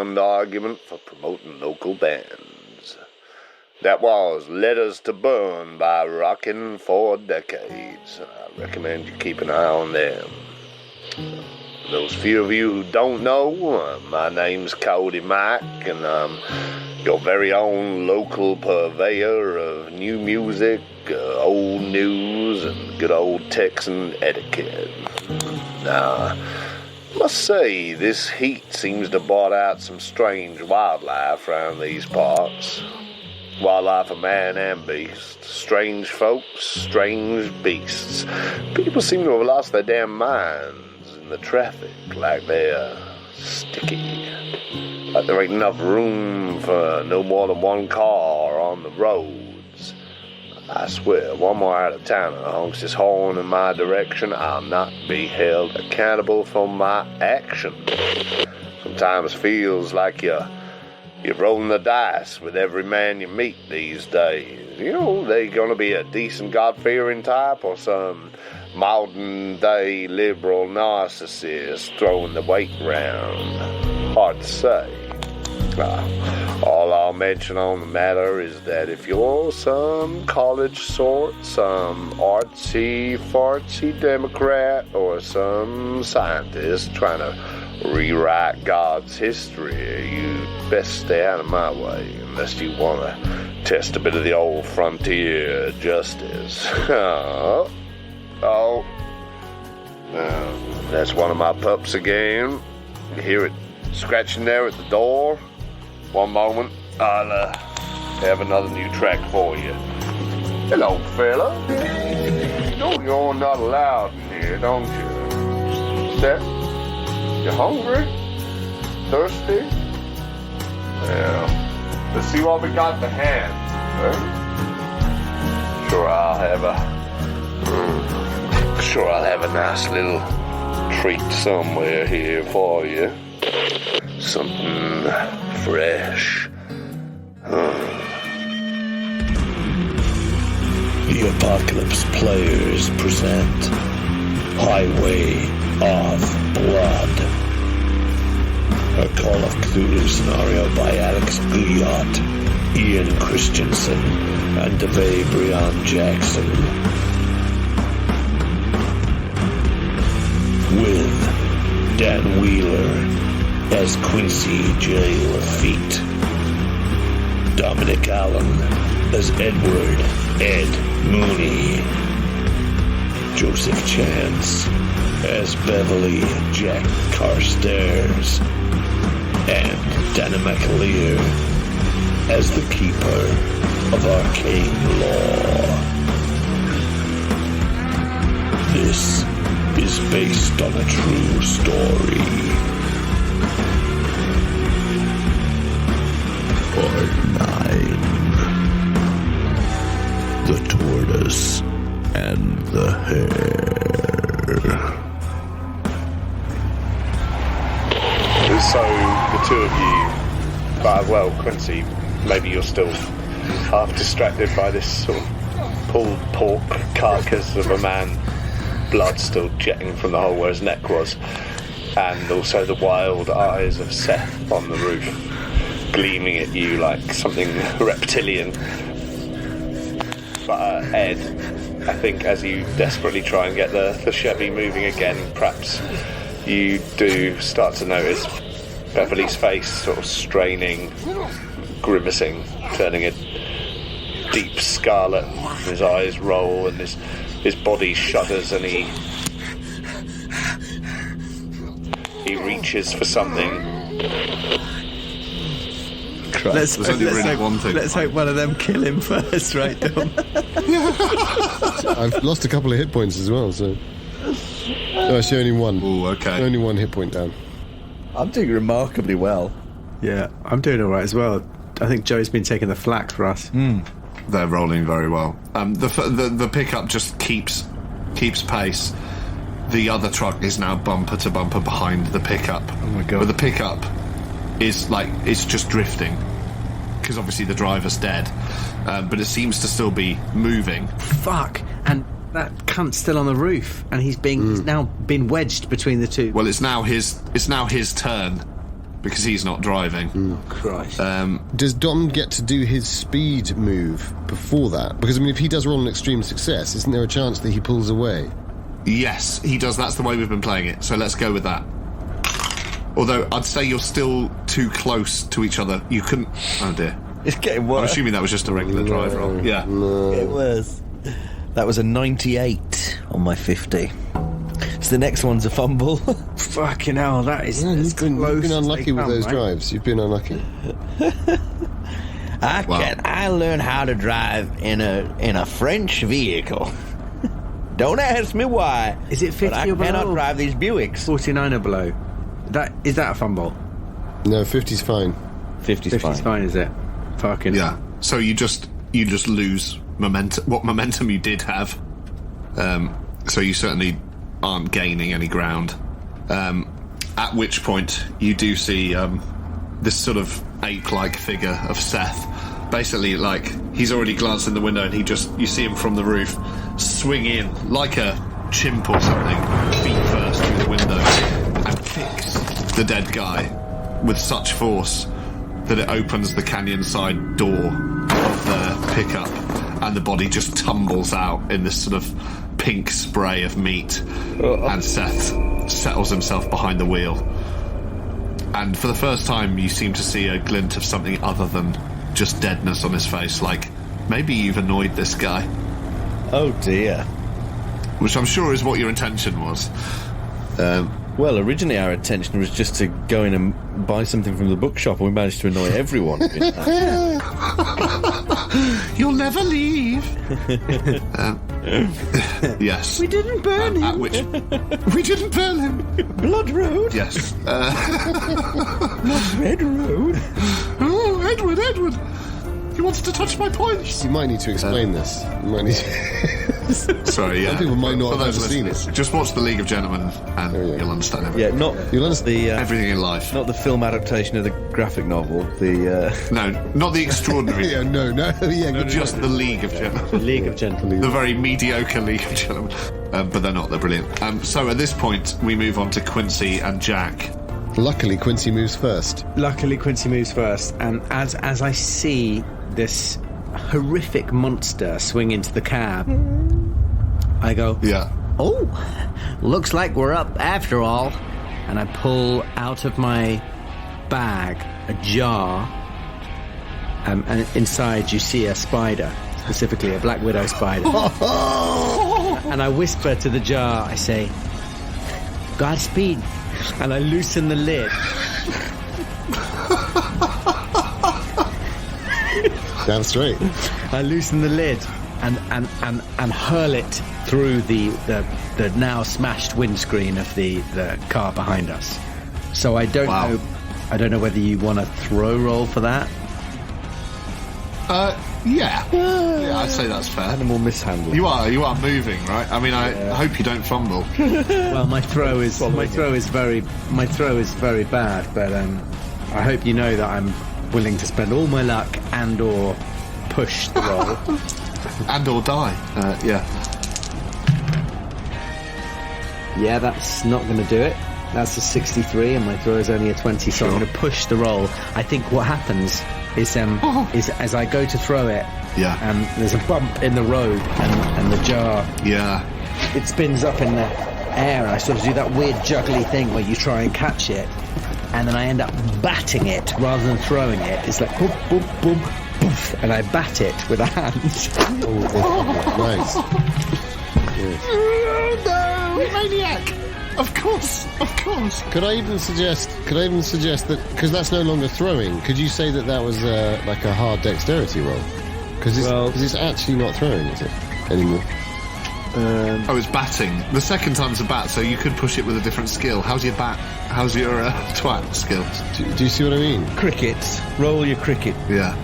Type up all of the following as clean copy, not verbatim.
sound argument for promoting local bands. That was Letters to Burn by Rockin' for Decades. I recommend you keep an eye on them. Those few of you who don't know, my name's Cody Mike, and I'm your very own local purveyor of new music, old news, and good old Texan etiquette. Now, I must say, this heat seems to have brought out some strange wildlife around these parts. Wildlife of man and beast. Strange folks, strange beasts. People seem to have lost their damn minds in the traffic, like they're sticky. Like there ain't enough room for no more than one car on the roads. I swear, one more out-of-towner honks his horn in my direction, I'll not be held accountable for my actions. Sometimes feels like you're rolling the dice with every man you meet these days. You know, they gonna be a decent God-fearing type or some modern-day liberal narcissist throwing the weight round. Hard to say. All I'll mention on the matter is that if you're some college sort, some artsy-fartsy Democrat, or some scientist trying to rewrite God's history, you'd best stay out of my way, unless you want to test a bit of the old frontier justice. That's one of my pups again. You hear it scratching there at the door? One moment, I'll have another new track for you. Hello, fella. You know you're not allowed in here, don't you? You hungry? Thirsty? Well, let's see what we got to hand. Huh? Sure I'll have a nice little treat somewhere here for you. Something fresh. The Apocalypse Players present Highway of Blood, a Call of Cthulhu scenario by Alex Guillotte, Ian Christiansen, and Davae Breon Jaxson. With Dan Wheeler as Quincy J. Lafitte, Dominic Allen as Edward Ed Mooney, Joseph Chance as Beverley Jack Carstairs, and Danann McAleer as the Keeper of Arcane Law. This is based on a true story. Part 9. The Tortoise and the Hare. So, the two of you, well, Quincy, maybe you're still half distracted by this sort of pulled pork carcass of a man, blood still jetting from the hole where his neck was, and also the wild eyes of Seth on the roof, gleaming at you like something reptilian. But Ed, I think as you desperately try and get the Chevy moving again, perhaps you do start to notice Beverley's face sort of straining, grimacing, turning a deep scarlet, and his eyes roll and his body shudders, and he reaches for something. Let's hope one of them kill him first, right, Dom? I've lost a couple of hit points as well, so... No, actually only one. Oh, okay. Only one hit point down. I'm doing remarkably well. Yeah, I'm doing all right as well. I think Joe's been taking the flak for us. They're rolling very well. The pickup just keeps pace. The other truck is now bumper to bumper behind the pickup. Oh my god! But the pickup is it's just drifting because obviously the driver's dead, but it seems to still be moving. Fuck! And that cunt's still on the roof, and he's now been wedged between the two. Well, it's now his turn because he's not driving. Oh, Christ. Does Dom get to do his speed move before that? Because, I mean, if he does roll an extreme success, isn't there a chance that he pulls away? Yes, he does. That's the way we've been playing it. So let's go with that. Although I'd say you're still too close to each other. You couldn't... Oh, dear. It's getting worse. I'm assuming that was just a regular drive roll. Yeah. It was. That was a 98 on my 50. So the next one's a fumble. Fucking hell, that is You've been unlucky with those drives. You've been unlucky. I learned how to drive in a French vehicle. Don't ask me why. Is it 50 but I or below? cannot drive these Buicks. 49 or below. Is that a fumble? No, 50's fine. 50's fine, is it? Fucking Yeah. So you just lose momentum. What momentum you did have. So you certainly aren't gaining any ground. At which point you do see this sort of ape-like figure of Seth. Basically, like, he's already glanced in the window and you see him from the roof swing in like a chimp or something, feet first through the window, and kicks the dead guy with such force that it opens the canyon side door of the pickup, and the body just tumbles out in this sort of pink spray of meat, and Seth settles himself behind the wheel. And for the first time, you seem to see a glint of something other than just deadness on his face, like maybe you've annoyed this guy. Oh dear. Which I'm sure is what your intention was. Well, originally our intention was just to go in and buy something from the bookshop, and we managed to annoy everyone. You'll never leave. Yes. We didn't burn him. At which we didn't burn him. Blood Road? Yes. Not Red Road. Oh, Edward. He wants to touch my points. You might need to explain this. You might need to... Sorry, yeah. Some people might not For have those ever seen listeners, it. Just watch The League of Gentlemen and you'll understand everything. Yeah, not You'll understand. Everything in life. not the film adaptation of the graphic novel. No, not The Extraordinary. Yeah, no. Yeah, good Just The League of Gentlemen. League of Gentlemen. The very mediocre League of Gentlemen. But they're not, they're brilliant. So at this point, we move on to Quincy and Jack. Luckily, Quincy moves first. And as I see this horrific monster swing into the cab, I go, Yeah. oh, looks like we're up after all. And I pull out of my bag a jar, and inside you see a spider, specifically a black widow spider. And I whisper to the jar, I say, Godspeed. And I loosen the lid. Damn straight. I loosen the lid and hurl it through the now smashed windscreen of the car behind us. So I don't know whether you want a throw roll for that. Yeah, I'd say that's fair. Animal mishandling. You are moving, right? I mean, I hope you don't fumble. Well, my throw is very bad, but I hope you know that I'm willing to spend all my luck and or push the roll. And or die. Yeah. Yeah, that's not going to do it. That's a 63, and my throw is only a 20, so I'm going to push the roll. I think what happens is as I go to throw it, there's a bump in the road, and the jar, it spins up in the air, and I sort of do that weird juggly thing where you try and catch it, and then I end up batting it rather than throwing it. It's like boop, boop, boop, poof, and I bat it with a hand. Nice. No, maniac! Of course. Could I even suggest that, because that's no longer throwing, could you say that was like a hard dexterity roll? Because it's actually not throwing, is it, anymore? It's batting. The second time's a bat, so you could push it with a different skill. How's your bat? How's your twat skill? Do you see what I mean? Cricket. Roll your cricket. Yeah.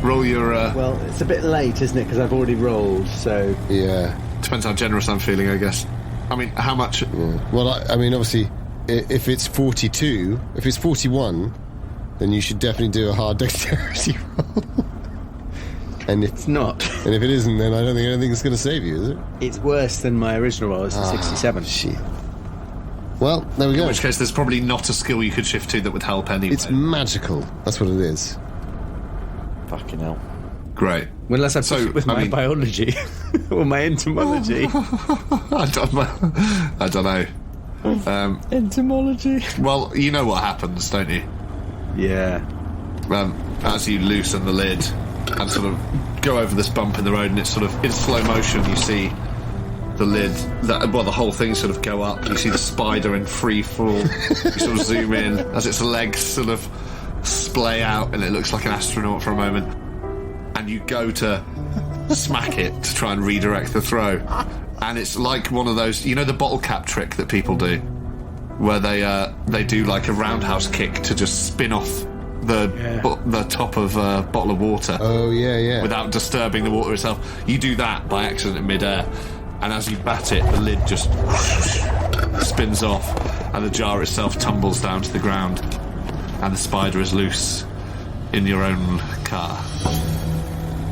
Roll your... Well, it's a bit late, isn't it? Because I've already rolled, so... Yeah. Depends how generous I'm feeling, I guess. I mean, how much... Yeah. Well, I mean, obviously, if it's 42, if it's 41, then you should definitely do a hard dexterity roll. And it's not. And if it isn't, then I don't think anything's going to save you, is it? It's worse than my original roll. It's a 67. Shit. Well, there we go. In which case, there's probably not a skill you could shift to that would help anyway. It's magical. That's what it is. Fucking hell. Great. Well, unless I push it with my biology or my entomology. I don't know. Entomology. Well, you know what happens, don't you? Yeah. As you loosen the lid and sort of go over this bump in the road, and it's sort of in slow motion, you see the lid, the whole thing sort of go up. You see the spider in free fall. You sort of zoom in as its legs sort of splay out, and it looks like an astronaut for a moment. And you go to smack it to try and redirect the throw, and it's like one of those, you know, the bottle cap trick that people do, where they do like a roundhouse kick to just spin off the top of a bottle of water. Oh yeah. Without disturbing the water itself. You do that by accident in midair, and as you bat it, the lid just spins off, and the jar itself tumbles down to the ground, and the spider is loose in your own car.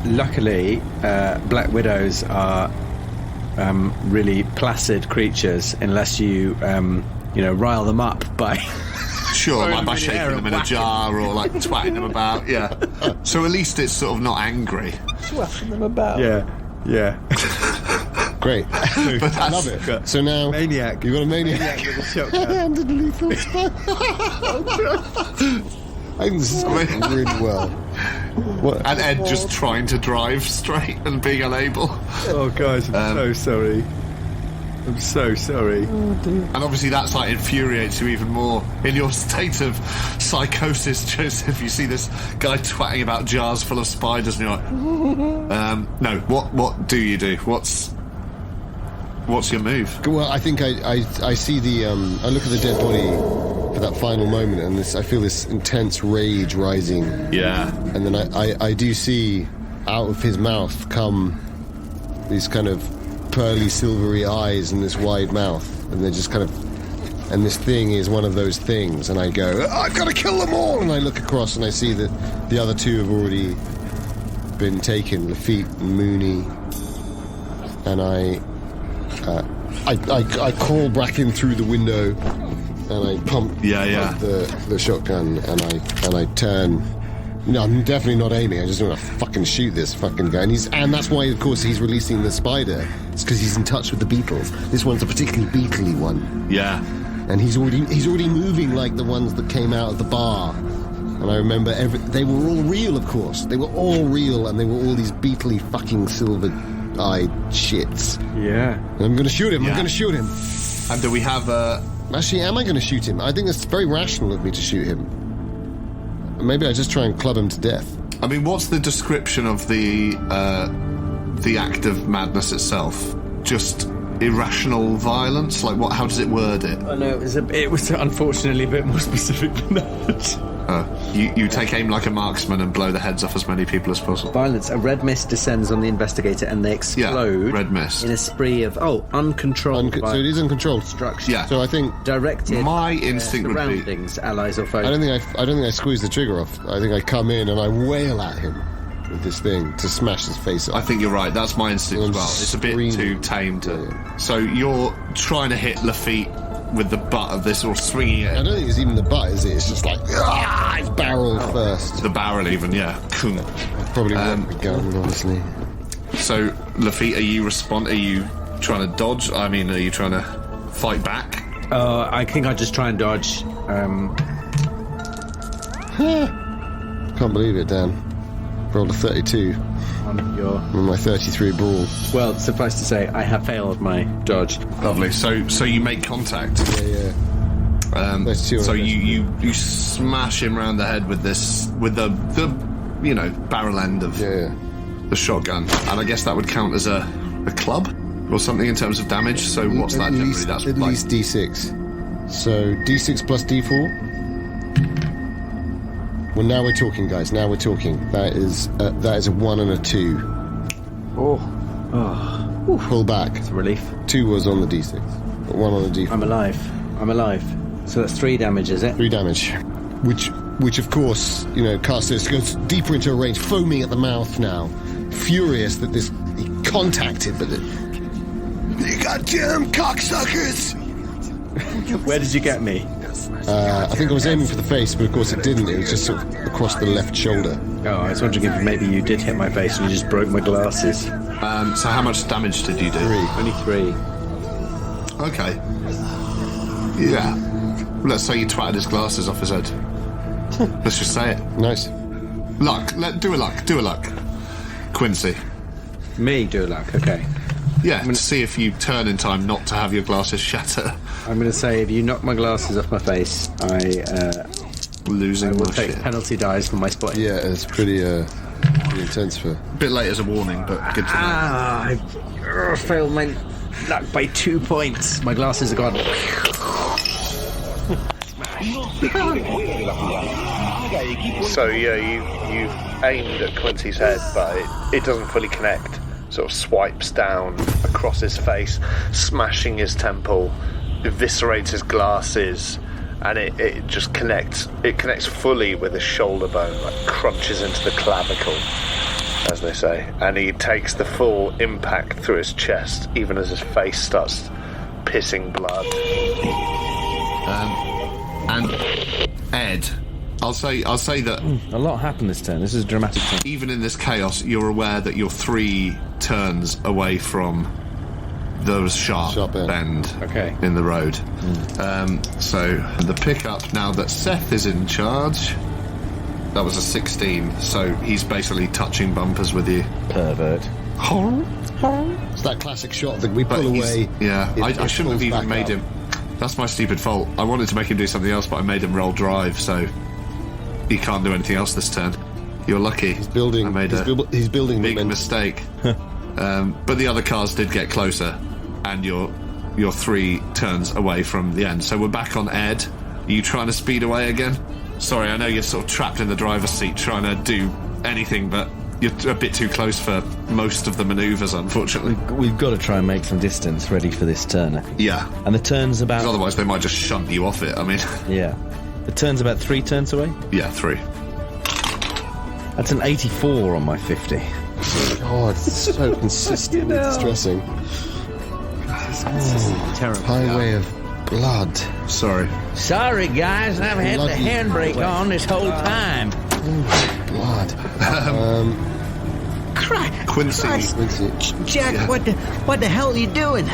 Luckily, black widows are really placid creatures, unless you rile them up by. Sure, like by shaking them in a jar or like twatting them about. Yeah. So at least it's sort of not angry. Twatting them about. Yeah. Great. I love it. So now maniac. You've got a maniac with a shotgun and a lethal spell. I think this is going really well. What? And Ed just trying to drive straight and being unable. Oh, guys, I'm so sorry. I'm so sorry. Oh, dear. And obviously that like infuriates you even more. In your state of psychosis, Joseph, you see this guy twatting about jars full of spiders, and you're like, no, what do you do? What's your move? Well, I think I see the I look at the dead body for that final moment, and I feel this intense rage rising. Yeah. And then I do see out of his mouth come these kind of pearly silvery eyes and this wide mouth, and they're just kind of, and this thing is one of those things, and I go, I've got to kill them all, and I look across and I see that the other two have already been taken, Lafitte and Mooney, and I crawl back in through the window, and I pump the shotgun, and I turn. No, I'm definitely not aiming. I just want to fucking shoot this fucking guy. And that's why, of course, he's releasing the spider. It's because he's in touch with the beetles. This one's a particularly beetly one. Yeah. And he's already moving like the ones that came out of the bar. And I remember they were all real, of course. They were all real, and they were all these beetly fucking silver-eyed shits. Yeah. And I'm going to shoot him. Yeah. I'm going to shoot him. And do we have Actually, am I going to shoot him? I think it's very rational of me to shoot him. Maybe I just try and club him to death. I mean, what's the description of the act of madness itself? Just irrational violence? Like, how does it word it? Oh no, it was unfortunately a bit more specific than that. You take aim like a marksman and blow the heads off as many people as possible. Violence. A red mist descends on the investigator, and they explode. Yeah, red mist. In a spree of uncontrolled. So it is uncontrolled destruction. Yeah. So I think directed. My instinct would be surroundings, allies or foes. I don't think I squeeze the trigger off. I think I come in and I wail at him with this thing to smash his face off. I think you're right. That's my instinct as well. It's a bit too tame to. Yeah. So you're trying to hit Lafitte with the butt of this, or swinging it. I don't think it's even the butt, is it? It's just like, it's barrel first. The barrel even, yeah. Probably want the gun, honestly. So, Lafitte, are you trying to dodge? I mean, are you trying to fight back? I think I just try and dodge. Can't believe it, Dan. Rolled a 32. On my 33 brawl. Well, suffice to say, I have failed my dodge. Lovely. So you make contact. Yeah. So you smash him round the head with the barrel end of the shotgun, and I guess that would count as a club or something in terms of damage. So what's that generally? That's at least D6. So D6 plus D4. Well, now we're talking, guys. Now we're talking. That is a 1 and a 2. Oh. Pull back. It's a relief. 2 was on the D6, but 1 on the D4. I'm alive. So that's 3 damage, is it? 3 damage. Which of course, Carstairs goes deeper into a range, foaming at the mouth now, furious that he contacted, but you goddamn cocksuckers! Where did you get me? I think I was aiming for the face, but of course it didn't. It was just sort of across the left shoulder. Oh, I was wondering if maybe you did hit my face and you just broke my glasses. So how much damage did you do? 3. Only 3. Okay. Yeah. Let's say you twatted his glasses off his head. Let's just say it. Nice. Luck. Do a luck. Quincy. Me do luck, okay. Yeah, to see if you turn in time not to have your glasses shatter. I'm going to say if you knock my glasses off my face, I Losing will my take shit. penalty dies from my spot. Yeah, it's pretty intense for... Bit late as a warning, but good to know. I failed my luck by 2 points. My glasses are gone. So yeah, you've aimed at Quincy's head, but it doesn't fully connect. Sort of swipes down across his face, smashing his temple, eviscerates his glasses, and it just connects. It connects fully with his shoulder bone, like crunches into the clavicle, as they say, and he takes the full impact through his chest, even as his face starts pissing blood. And Ed, I'll say that A lot happened this turn. This is a dramatic turn. even in this chaos, you're aware that you're 3 turns away from the sharp bend in the road. So the pickup, now that Seth is in charge, that was a 16, so he's basically touching bumpers with you. Pervert. It's that classic shot that we pull away. Yeah, I shouldn't have pulls even back made up. him. That's my stupid fault. I wanted to make him do something else, but I made him roll drive, so he can't do anything else this turn. You're lucky. He's building. I made He's building big momentum. mistake. But the other cars did get closer, and you're 3 turns away from the end. So we're back on Ed. Are you trying to speed away again? Sorry, I know you're sort of trapped in the driver's seat trying to do anything, but you're a bit too close for most of the manoeuvres, unfortunately. We've got to try and make some distance ready for this turn, I think. Yeah. And the turn's about... 'Cause otherwise they might just shunt you off it, I mean. Yeah. The turn's about 3 turns away? Yeah, 3. That's an 84 on my 50. God, it's so consistently distressing. Terrible. Highway of blood. Sorry. Sorry, guys, I've had the Bloody handbrake on this whole time. Blood. Quincy. Quincy. Jack, what the hell are you doing?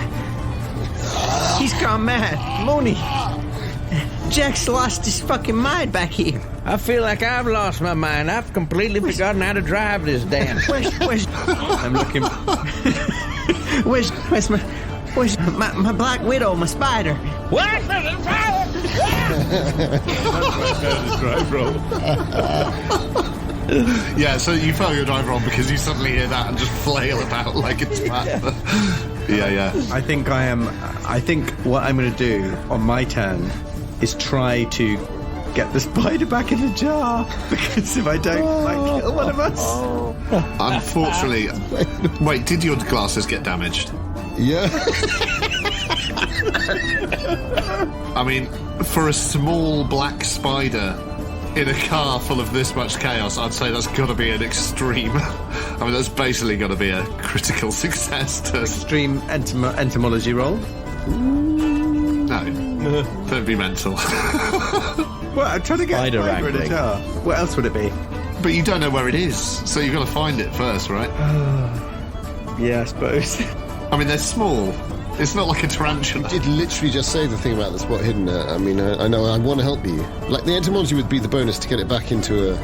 He's gone mad. Mooney. Jack's lost his fucking mind back here. I feel like I've lost my mind. I've completely forgotten how to drive this damn. Where's I'm looking... Where's my Black Widow, my spider? What? Yeah, so you fail your drive roll because you suddenly hear that and just flail about like a twat. Yeah. I think what I'm going to do on my turn is try to get the spider back in the jar, because if I don't, I might kill one of us. Unfortunately... Wait, did your glasses get damaged? Yeah. I mean, for a small black spider in a car full of this much chaos, I'd say that's got to be an extreme... I mean, that's basically got to be a critical success to... Extreme entomology roll. No. Don't be mental. Well, I'm trying to get Spider a spider in a wrangling. jar. What else would it be? But you don't know where it is, so you've got to find it first, right? Yeah, I suppose. I mean, they're small. It's not like a tarantula. Did literally just say the thing about the spot hidden. I mean, I know I want to help you. Like, the entomology would be the bonus to get it back into a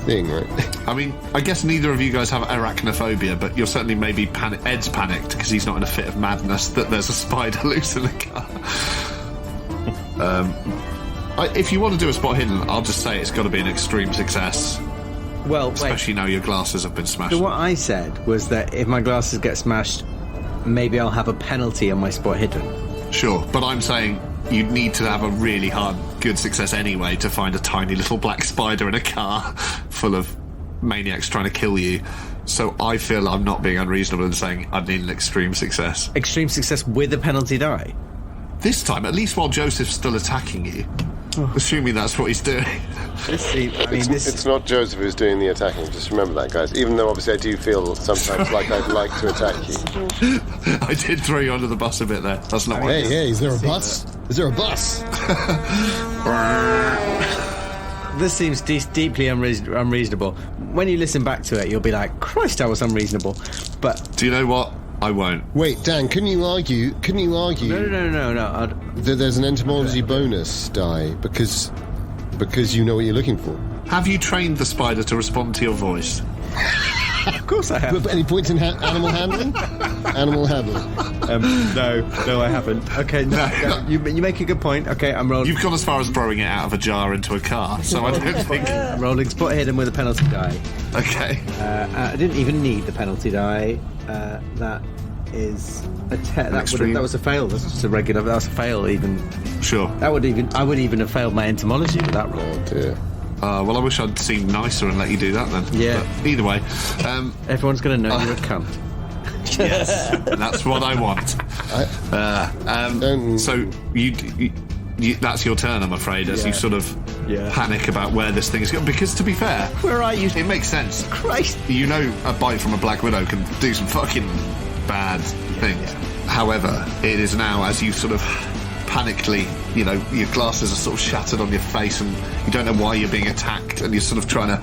thing, right? I mean, I guess neither of you guys have arachnophobia, but you're certainly maybe Ed's panicked because he's not in a fit of madness that there's a spider loose in the car. If you want to do a spot hidden, I'll just say it's got to be an extreme success. Well, Especially now your glasses have been smashed. So what I said was that if my glasses get smashed, maybe I'll have a penalty on my spot hidden. Sure, but I'm saying you'd need to have a really hard, good success anyway to find a tiny little black spider in a car full of maniacs trying to kill you. So I feel I'm not being unreasonable in saying I'd need an extreme success. Extreme success with a penalty die? This time, at least while Joseph's still attacking you. Assuming that's what he's doing. It's not Joseph who's doing the attacking, just remember that, guys. Even though obviously I do feel sometimes like I'd like to attack you. I did throw you under the bus a bit there. That's not what Hey, is there a bus? Is there a bus? This seems deeply unreasonable. When you listen back to it, you'll be like, Christ, that was unreasonable. But do you know what? I won't. Wait, Dan, couldn't you argue? No. That there's an entomology bonus die because you know what you're looking for. Have you trained the spider to respond to your voice? Of course I have. But any points in animal handling? Animal handling. No, I haven't. Okay, no. You make a good point. Okay, I'm rolling. You've gone as far as throwing it out of a jar into a car, so I don't think... I'm rolling spot hidden with a penalty die. Okay. I didn't even need the penalty die. That is a that was a fail. That's just a regular. That was a fail. Even sure. I would even have failed my entomology with that roll. Oh dear. Well, I wish I'd seen nicer and let you do that then. Yeah. But either way, everyone's going to know you're a cunt. Yes, that's what I want. So you that's your turn, I'm afraid, as you sort of panic about where this thing is going. Because to be fair, where are you? It makes sense. Christ, you know, a bite from a black widow can do some fucking bad things. Yeah. However, it is now as you sort of panically, you know, your glasses are sort of shattered on your face and you don't know why you're being attacked, and you're sort of trying to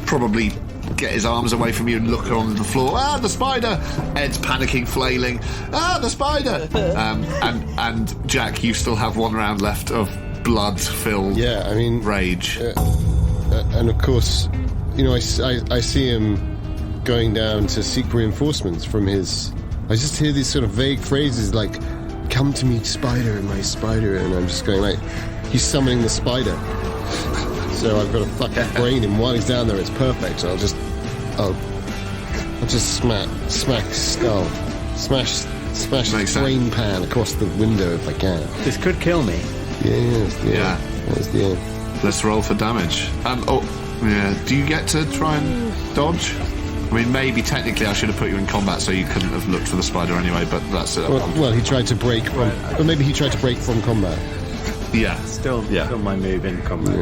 probably get his arms away from you and look on the floor. The spider! Ed's panicking, flailing. The spider! And Jack, you still have one round left of blood-filled rage. And of course, you know, I see him going down to seek reinforcements from his... I just hear these sort of vague phrases like, come to me, spider, my spider, and I'm just going like, he's summoning the spider. So I've got to fucking brain him while he's down there. It's perfect. So I'll just smack skull, smash brain pan across the window if I can. This could kill me. Yeah. That's the end. Let's roll for damage. Do you get to try and dodge? I mean, maybe technically I should have put you in combat so you couldn't have looked for the spider anyway, but that's it. Well, he tried to break from... Or maybe he tried to break from combat. Yeah. Still my move in combat.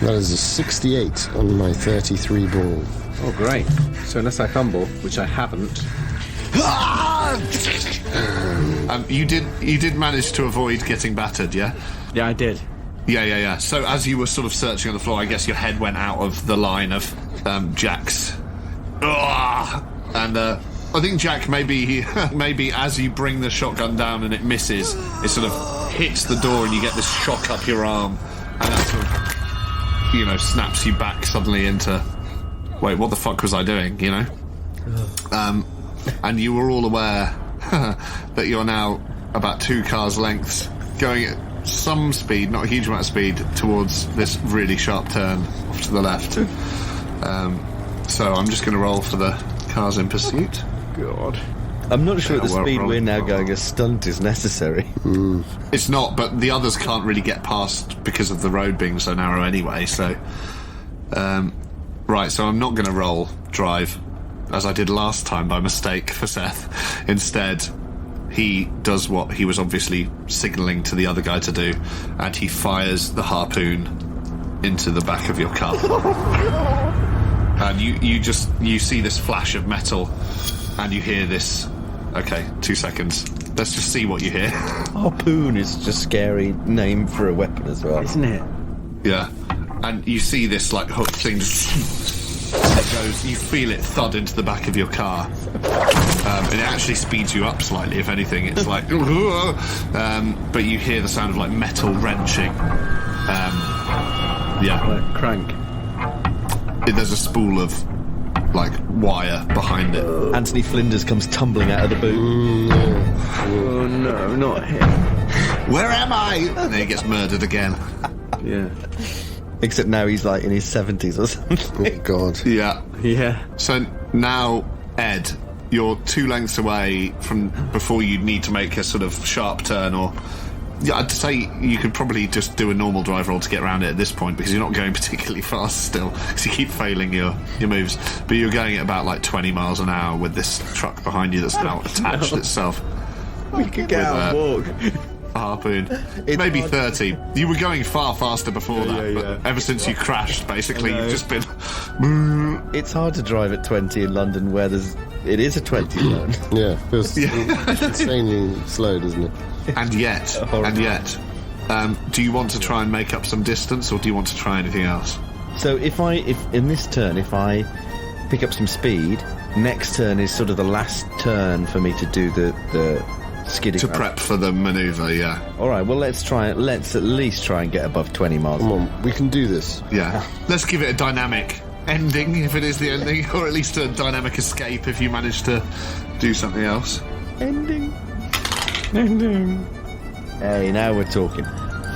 That is a 68 on my 33 ball. Oh, great. So unless I fumble, which I haven't... You did manage to avoid getting battered, yeah? Yeah, I did. Yeah. So as you were sort of searching on the floor, I guess your head went out of the line of Jack's. And I think Jack, maybe as you bring the shotgun down and it misses, it sort of hits the door and you get this shock up your arm, and that sort of, you know, snaps you back suddenly into, wait, what the fuck was I doing, you know? And you were all aware that you're now about 2 cars' lengths going at some speed, not a huge amount of speed, towards this really sharp turn off to the left. So I'm just going to roll for the cars in pursuit. God. I'm not sure at the speed we're now going a stunt is necessary. It's not, but the others can't really get past because of the road being so narrow anyway, so... right, so I'm not going to roll drive, as I did last time by mistake for Seth. Instead... he does what he was obviously signalling to the other guy to do, and he fires the harpoon into the back of your car. And you see this flash of metal, and you hear this. Okay, 2 seconds. Let's just see what you hear. Harpoon is just a scary name for a weapon as well, isn't it? Yeah, and you see this like hook thing just. It goes, you feel it thud into the back of your car, and it actually speeds you up slightly. If anything, it's like but you hear the sound of like metal wrenching. Like crank. There's a spool of like wire behind it. Anthony Flinders comes tumbling out of the boot. Oh no, not him. Where am I? And then he gets murdered again. Yeah. Except now he's like in his 70s or something. Oh, God. Yeah. So now, Ed, you're 2 lengths away from before you'd need to make a sort of sharp turn, or... Yeah, I'd say you could probably just do a normal drive roll to get around it at this point, because you're not going particularly fast still, because you keep failing your moves. But you're going at about like 20 miles an hour with this truck behind you that's now attached itself. We could get out and walk. Harpoon. Maybe 30. You were going far faster before that, but ever since you crashed, basically, you've just been It's hard to drive at 20 in London where it is a 20 zone. Yeah, feels insanely slow, doesn't it? And yet, do you want to try and make up some distance, or do you want to try anything else? So if in this turn, if I pick up some speed, next turn is sort of the last turn for me to do the skidding. To prep for the manoeuvre, yeah. All right, well, let's at least try and get above 20 miles. Come on, we can do this. Yeah. Let's give it a dynamic ending, if it is the ending, or at least a dynamic escape if you manage to do something else. Ending. Hey, now we're talking.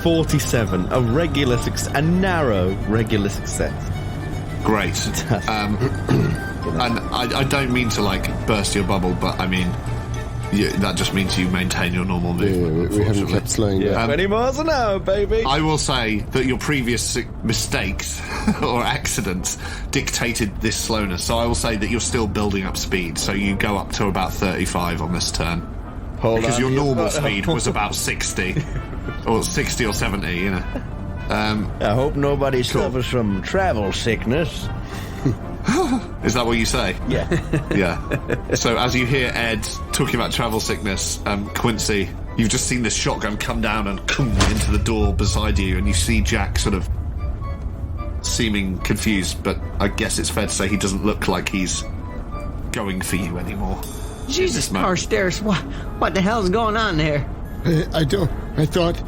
47, a narrow regular success. Great. And I don't mean to, burst your bubble, but I mean, that just means you maintain your normal movement. We haven't kept slowing down. 20 miles an hour, baby. I will say that your previous mistakes or accidents dictated this slowness, so I will say that you're still building up speed, so you go up to about 35 on this turn. Because your normal speed was about 60. Or 60 or 70, you know. I hope nobody suffers from travel sickness. Is that what you say? Yeah. Yeah. So as you hear Ed talking about travel sickness, Quincy, you've just seen this shotgun come down and come into the door beside you, and you see Jack sort of seeming confused, but I guess it's fair to say he doesn't look like he's going for you anymore. Jesus, Carstairs, what the hell's going on there? I thought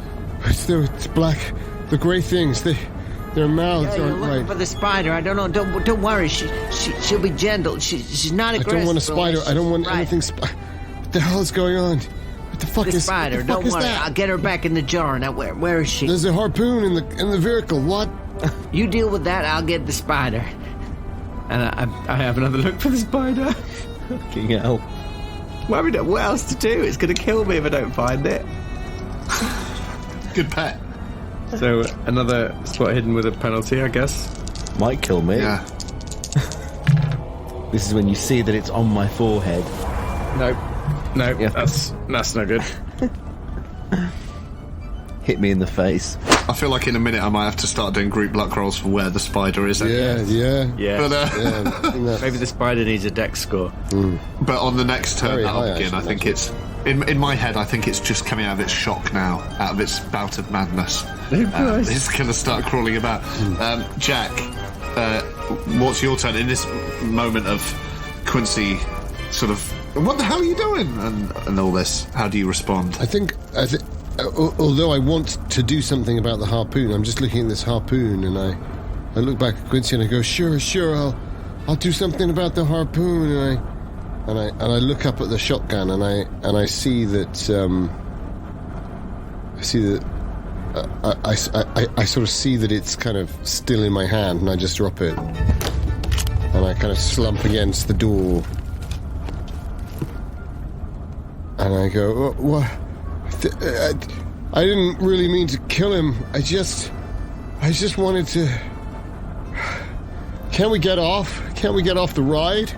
it's black. The grey things, their mouths you're aren't looking right. for the spider. I don't know. Don't worry. She'll be gentle. She's not aggressive. I don't want a spider. I don't want anything. What the hell is going on? What the fuck the is spider? What the fuck Don't worry. that? I'll get her back in the jar. Now where is she? There's a harpoon in the vehicle. What? You deal with that. I'll get the spider. And I have another look for the spider. Fucking hell. What else to do? It's going to kill me if I don't find it. Good pet. So another spot hidden with a penalty, I guess. Might kill me. Yeah. This is when you see that it's on my forehead. No, yeah. That's no good. Hit me in the face. I feel like in a minute I might have to start doing group luck rolls for where the spider is. Yeah. But, maybe the spider needs a dex score. But on the next turn Very that'll high, begin. actually, I think it's in my head. I think it's just coming out of its shock now, out of its bout of madness. It's going to start crawling about. Jack, what's your turn in this moment of Quincy? Sort of, what the hell are you doing? And all this. How do you respond? I think. Although I want to do something about the harpoon, I'm just looking at this harpoon, and I look back at Quincy and I go, sure, I'll do something about the harpoon, and I look up at the shotgun, and I see that I sort of see that it's kind of still in my hand, and I just drop it, and I kind of slump against the door, and I go, what? I didn't really mean to kill him. I just wanted to. Can't we get off? Can't we get off the ride?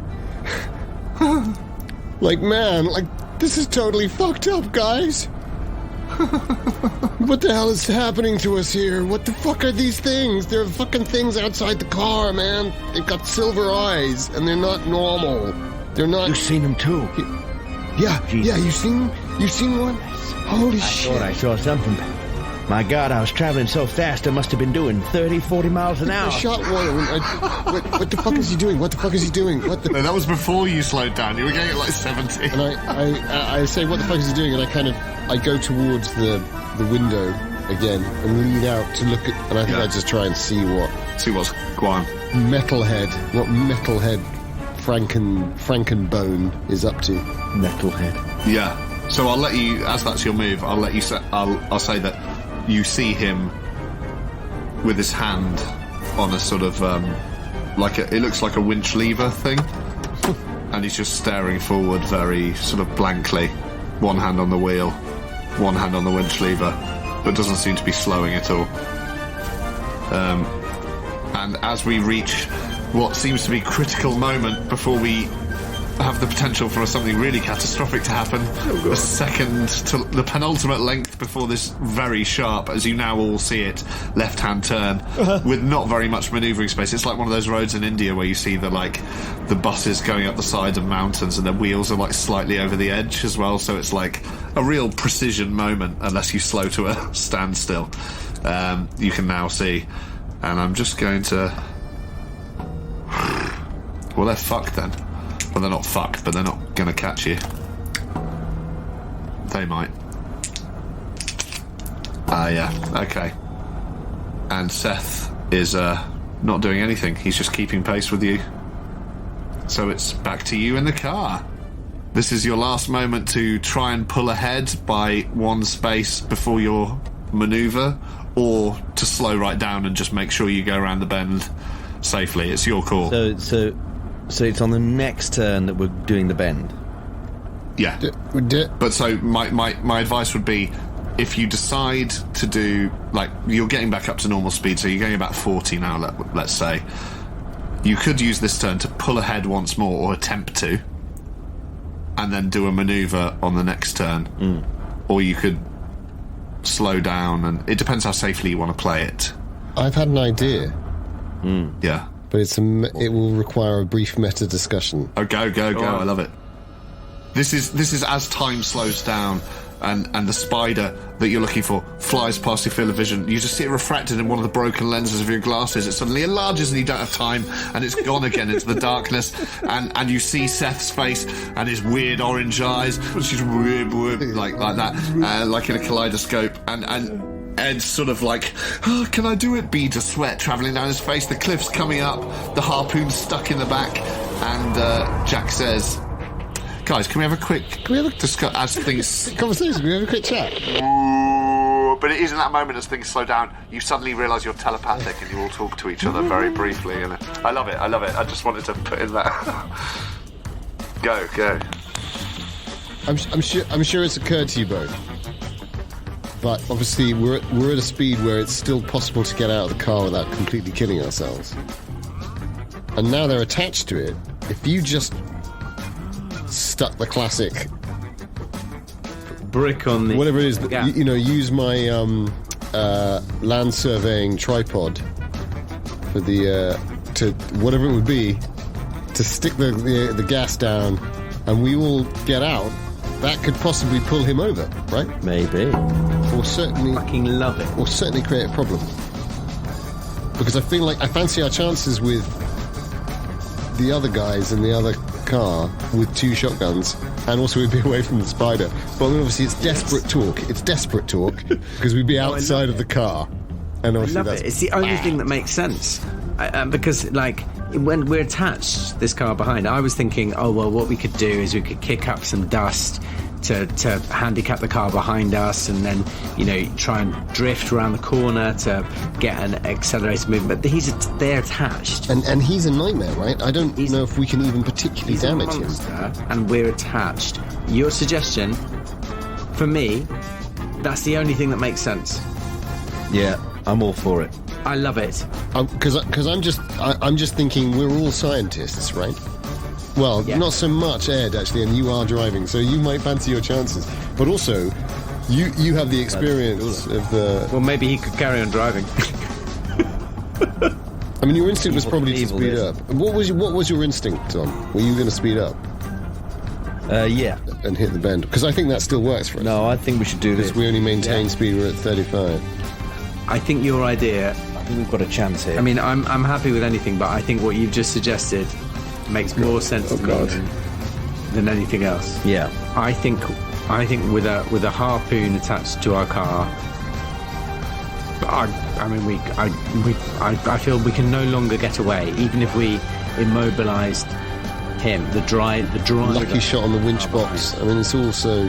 This is totally fucked up, guys. What the hell is happening to us here? What the fuck are these things? They're fucking things outside the car, man. They've got silver eyes, and they're not normal. They're not. You've seen them too. Yeah. You seen one? Holy shit. I thought I saw something. My God, I was traveling so fast I must have been doing 30, 40 miles an hour. I shot one. What the fuck is he doing? What the fuck is he doing? No, that was before you slowed down. You were getting at 70. And I say, what the fuck is he doing? And I go towards the window again and lean out to look at, and I think I just try and see what's going on. What metalhead Frankenbone is up to. Metalhead. Yeah. So I'll let you, as that's your move, I'll let you say, I'll say that you see him with his hand on a sort of it looks like a winch lever thing, and he's just staring forward very sort of blankly, one hand on the wheel, one hand on the winch lever, but doesn't seem to be slowing at all. And as we reach what seems to be a critical moment before we have the potential for something really catastrophic to happen. The penultimate length before this very sharp, as you now all see it, left-hand turn with not very much manoeuvring space. It's like one of those roads in India where you see the buses going up the sides of mountains and their wheels are slightly over the edge as well. So it's like a real precision moment, unless you slow to a standstill. You can now see, and I'm just going to. Well, they're fucked then. Well, they're not fucked, but they're not going to catch you. They might. Yeah, okay. And Seth is not doing anything. He's just keeping pace with you. So it's back to you in the car. This is your last moment to try and pull ahead by one space before your manoeuvre, or to slow right down and just make sure you go around the bend safely. It's your call. So it's on the next turn that we're doing the bend. Yeah. But so my advice would be, if you decide to do, you're getting back up to normal speed, so you're going about 40 now, let's say. You could use this turn to pull ahead once more, or attempt to, and then do a manoeuvre on the next turn. Or you could slow down, and it depends how safely you want to play it. I've had an idea. Yeah. But it will require a brief meta discussion. Oh, go! I love it. This is as time slows down, and the spider that you're looking for flies past your field of vision. You just see it refracted in one of the broken lenses of your glasses. It suddenly enlarges, and you don't have time, and it's gone again into the darkness. And you see Seth's face and his weird orange eyes, which is weird, like that, like in a kaleidoscope. And Ed's sort of like, oh, can I do it? Beads of sweat travelling down his face. The cliff's coming up. The harpoon's stuck in the back. And Jack says, guys, can we have a quick discuss as things... Conversation, can we have a quick chat? Ooh, but it is in that moment as things slow down, you suddenly realise you're telepathic and you all talk to each other very briefly. And I love it. I just wanted to put in that. Go. I'm sure it's occurred to you both. But obviously we're at a speed where it's still possible to get out of the car without completely killing ourselves. And now they're attached to it. If you just stuck the classic brick on the... whatever it is, use my land surveying tripod for the... to whatever it would be, to stick the gas down, and we all get out, that could possibly pull him over, right? Maybe. Or certainly... fucking love it. Or certainly create a problem. Because I feel like I fancy our chances with the other guys in the other car with 2 shotguns, and also we'd be away from the spider. But obviously it's desperate talk. It's desperate talk, because we'd be outside of the car. And obviously I love it. It's the only thing that makes sense. Because, when we're attached, this car behind, I was thinking, what we could do is we could kick up some dust to handicap the car behind us, and then, try and drift around the corner to get an accelerated movement. But they're attached. And he's a nightmare, right? I don't know if we can even particularly damage him. And we're attached. Your suggestion, for me, that's the only thing that makes sense. Yeah, I'm all for it. I love it. Because I'm just thinking we're all scientists, right? Well, not so much Ed, actually, and you are driving, so you might fancy your chances. But also, you have the experience of the... Well, maybe he could carry on driving. I mean, your instinct was probably to speed up. What was your instinct, Tom? Were you going to speed up? Yeah. And hit the bend? Because I think that still works for us. No, I think we should do this. Because we only maintain speed, we're at 35. I think your idea... I think we've got a chance here. I mean, I'm happy with anything, but I think what you've just suggested makes more sense to me than anything else. Yeah. I think with a harpoon attached to our car, I feel we can no longer get away, even if we immobilised him. The driver. Lucky shot on the winch box. I mean, it's all so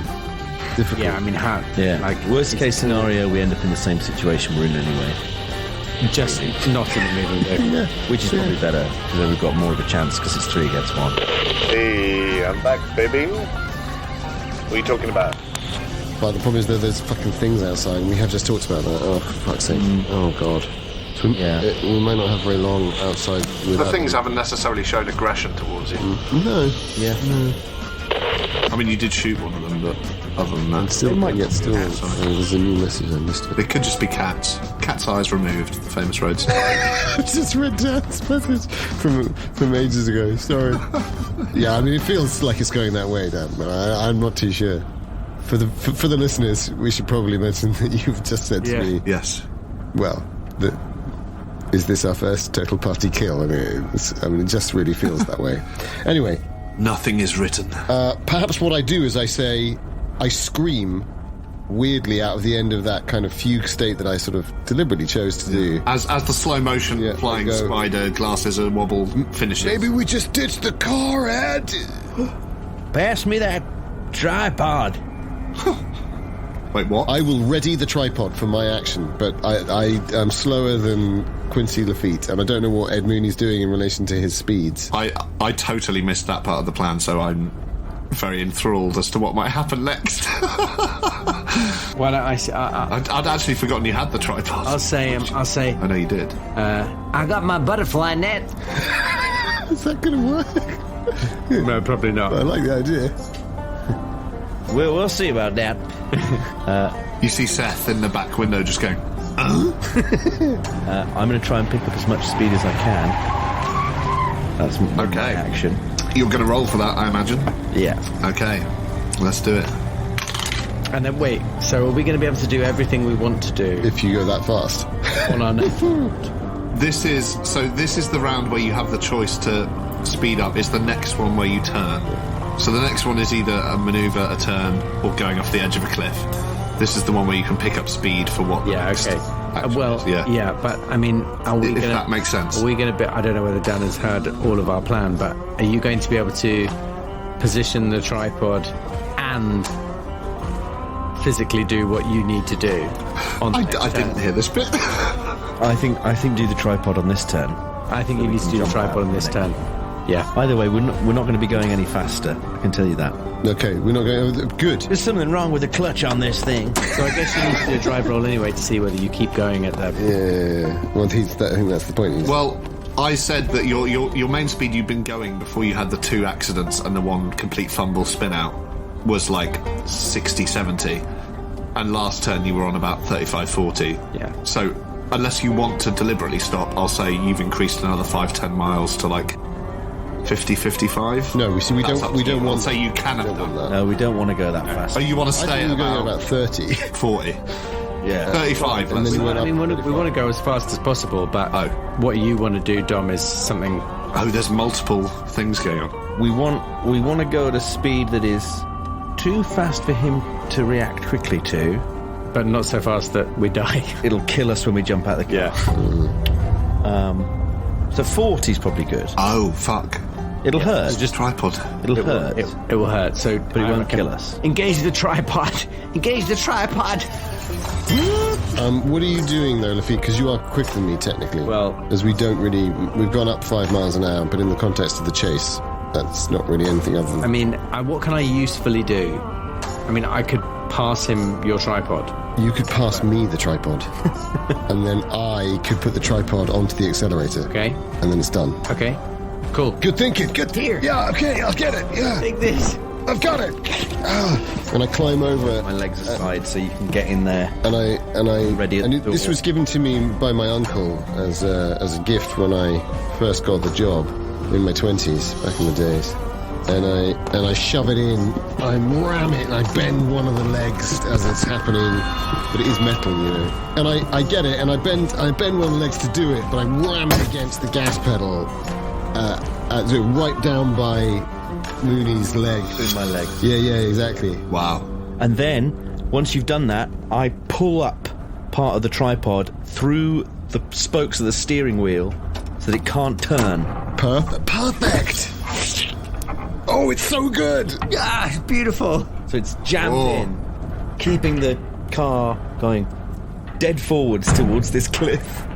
difficult. Yeah, I mean, how? Yeah. Worst case scenario, we end up in the same situation we're in anyway. Just not in the middle, which is probably better, because then we've got more of a chance, because it's 3 against 1. Hey, I'm back, baby. What are you talking about? But the problem is that there's fucking things outside, and we have just talked about that. Oh, for fuck's sake. Oh, God. So we might not have very long outside. The things haven't necessarily shown aggression towards you. No. Yeah. No. I mean, you did shoot one of them, but other than that... Still might get still. There's a new message I missed. It could just be cats. Cat's eyes removed, the famous roads. I just read Dan's message from ages ago. Sorry. Yeah, I mean, it feels like it's going that way, Dan, but I'm not too sure. For the listeners, we should probably mention that you've just said to me... Yes. Well, is this our first total party kill? I mean, it just really feels that way. Anyway... Nothing is written. Perhaps what I do is I scream weirdly out of the end of that kind of fugue state that I sort of deliberately chose to do. As the slow motion flying spider glasses and wobble finishes. Maybe we just ditch the car, Ed. Pass me that tripod. Wait, what? I will ready the tripod for my action, but I am slower than Quincy Lafitte, and I don't know what Ed Mooney's doing in relation to his speeds. I totally missed that part of the plan, so I'm very enthralled as to what might happen next. Well, I'd actually forgotten you had the tripod. I'll say. I know you did. I got my butterfly net. Is that going to work? No, probably not. I like the idea. We'll see about that. You see Seth in the back window just going, I'm going to try and pick up as much speed as I can. That's my action. You're going to roll for that, I imagine? Yeah. Okay, let's do it. And then wait, so are we going to be able to do everything we want to do? If you go that fast. On our next This is the round where you have the choice to speed up. Is the next one where you turn. So the next one is either a manoeuvre, a turn, or going off the edge of a cliff. This is the one where you can pick up speed for what. Yeah, okay. But I mean, are we if gonna, that makes sense. Are we going to be? I don't know whether Dan has heard all of our plan, but are you going to be able to position the tripod and physically do what you need to do? I didn't hear this bit. I think do the tripod on this turn. I think you need to do the tripod on this turn. Yeah. Either way, we're not going to be going any faster. I can tell you that. Okay, we're not going... Good. There's something wrong with the clutch on this thing. So I guess you need to do a drive roll anyway to see whether you keep going at that. Yeah. Well, I think that's the point. Well, I said that your main speed you'd been going before you had the 2 accidents and the 1 complete fumble spin out was like 60, 70. And last turn you were on about 35, 40. Yeah. So unless you want to deliberately stop, I'll say you've increased another 5-10 miles to like 50, 55? No, we don't want... I'll say you can have done that. No, we don't want to go that fast. Oh, you want to stay at about 30. 40? Yeah. 35. And then we want to go as fast as possible, but what you want to do, Dom, is something... Oh, there's multiple things going on. We want to go at a speed that is too fast for him to react quickly to, but not so fast that we die. It'll kill us when we jump out the car. Yeah. So 40's probably good. Oh, fuck. It'll hurt. It's just tripod. It'll hurt. It will hurt. So, but it won't kill us. Engage the tripod. Engage the tripod. What are you doing though, Lafitte? Because you are quicker than me technically. Well, as we've gone up 5 miles an hour, but in the context of the chase, that's not really anything other than... I mean, what can I usefully do? I mean, I could pass him your tripod. You could pass me the tripod. And then I could put the tripod onto the accelerator. Okay. And then it's done. Okay. Cool. Good thinking. Good. Here. Yeah, okay, I'll get it. Yeah. Take this. I've got it. And I climb over. My legs aside so you can get in there. And I ready at the door. This was given to me by my uncle as a gift when I first got the job in my 20s, back in the days. And I shove it in, I ram it, and I bend one of the legs as it's happening, but it is metal, you know. And I get it, and I bend one of the legs to do it, but I ram it against the gas pedal, right down by Mooney's leg. In my leg. Yeah, exactly. Wow. And then, once you've done that, I pull up part of the tripod through the spokes of the steering wheel so that it can't turn. Perfect! Oh, it's so good! Ah, it's beautiful. So it's jammed in, keeping the car going dead forwards towards this cliff.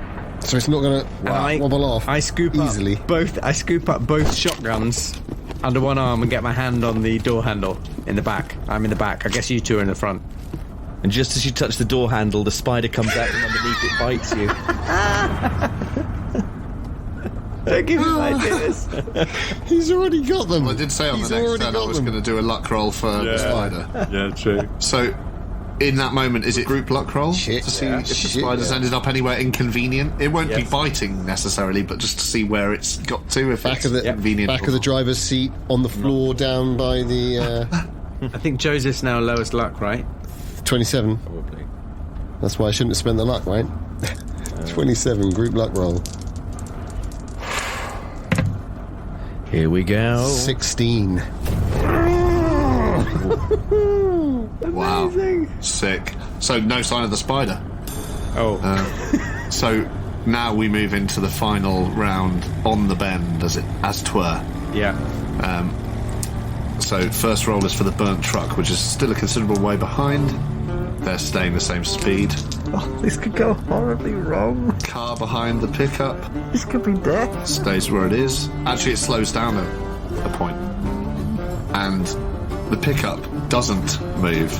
So it's not going to wobble off easily. I scoop up both shotguns under one arm and get my hand on the door handle in the back. I'm in the back. I guess you two are in the front. And just as you touch the door handle, the spider comes out from underneath it, bites you. Don't give me ideas. He's already got them. Well, I did say on the next turn I was going to do a luck roll for the spider. Yeah, true. So, in that moment, is it group luck roll? To see if the spider's ended up anywhere inconvenient? It won't be biting necessarily, but just to see where it's got to, if back it's of the convenient. Back of the driver's seat, on the floor, down by the... I think Joseph's now lowest luck, right? 27. Probably. That's why I shouldn't have spent the luck, right? 27, group luck roll. Here we go. 16. Wow. Sick. So, no sign of the spider. Oh. So, now we move into the final round on the bend, as 'twere. Yeah. So, first roll is for the burnt truck, which is still a considerable way behind. They're staying the same speed. Oh, this could go horribly wrong. Car behind the pickup This could be death. stays where it is. Actually, it slows down a point. And the pickup doesn't move.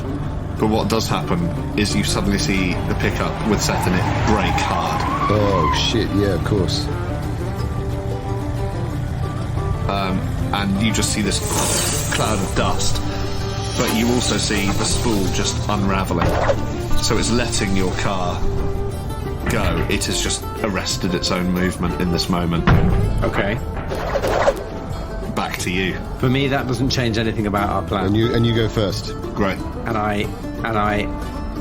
But what does happen is you suddenly see the pickup with Seth in it brake hard. Oh, shit, yeah, of course. And you just see this cloud of dust. But you also see the spool just unravelling. So it's letting your car go. It has just arrested its own movement in this moment. Okay. Back to you. For me, that doesn't change anything about our plan. And you go first. Great. And I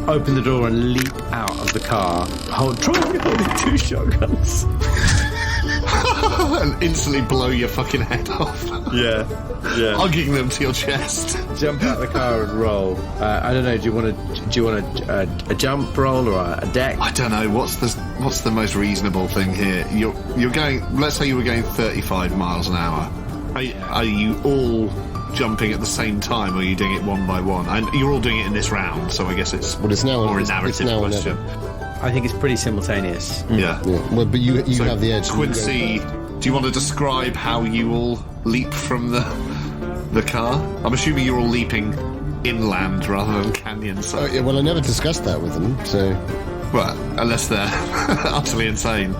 open the door and leap out of the car, holding 2 shotguns. And instantly blow your fucking head off. Yeah. Hugging them to your chest. Jump out the car and roll. I don't know. Do you want a jump roll or a deck? I don't know. What's the most reasonable thing here? You're going. Let's say you were going 35 miles an hour. Are you all jumping at the same time, or are you doing it one by one? And you're all doing it in this round, so I guess it's now more a it's narrative now question. I think it's pretty simultaneous. Yeah. Well, but you So, have the edge. Quincy, do you want to describe how you all leap from the car? I'm assuming you're all leaping inland rather than canyon side. Yeah, well, I never discussed that with them, so... Well, unless they're utterly insane,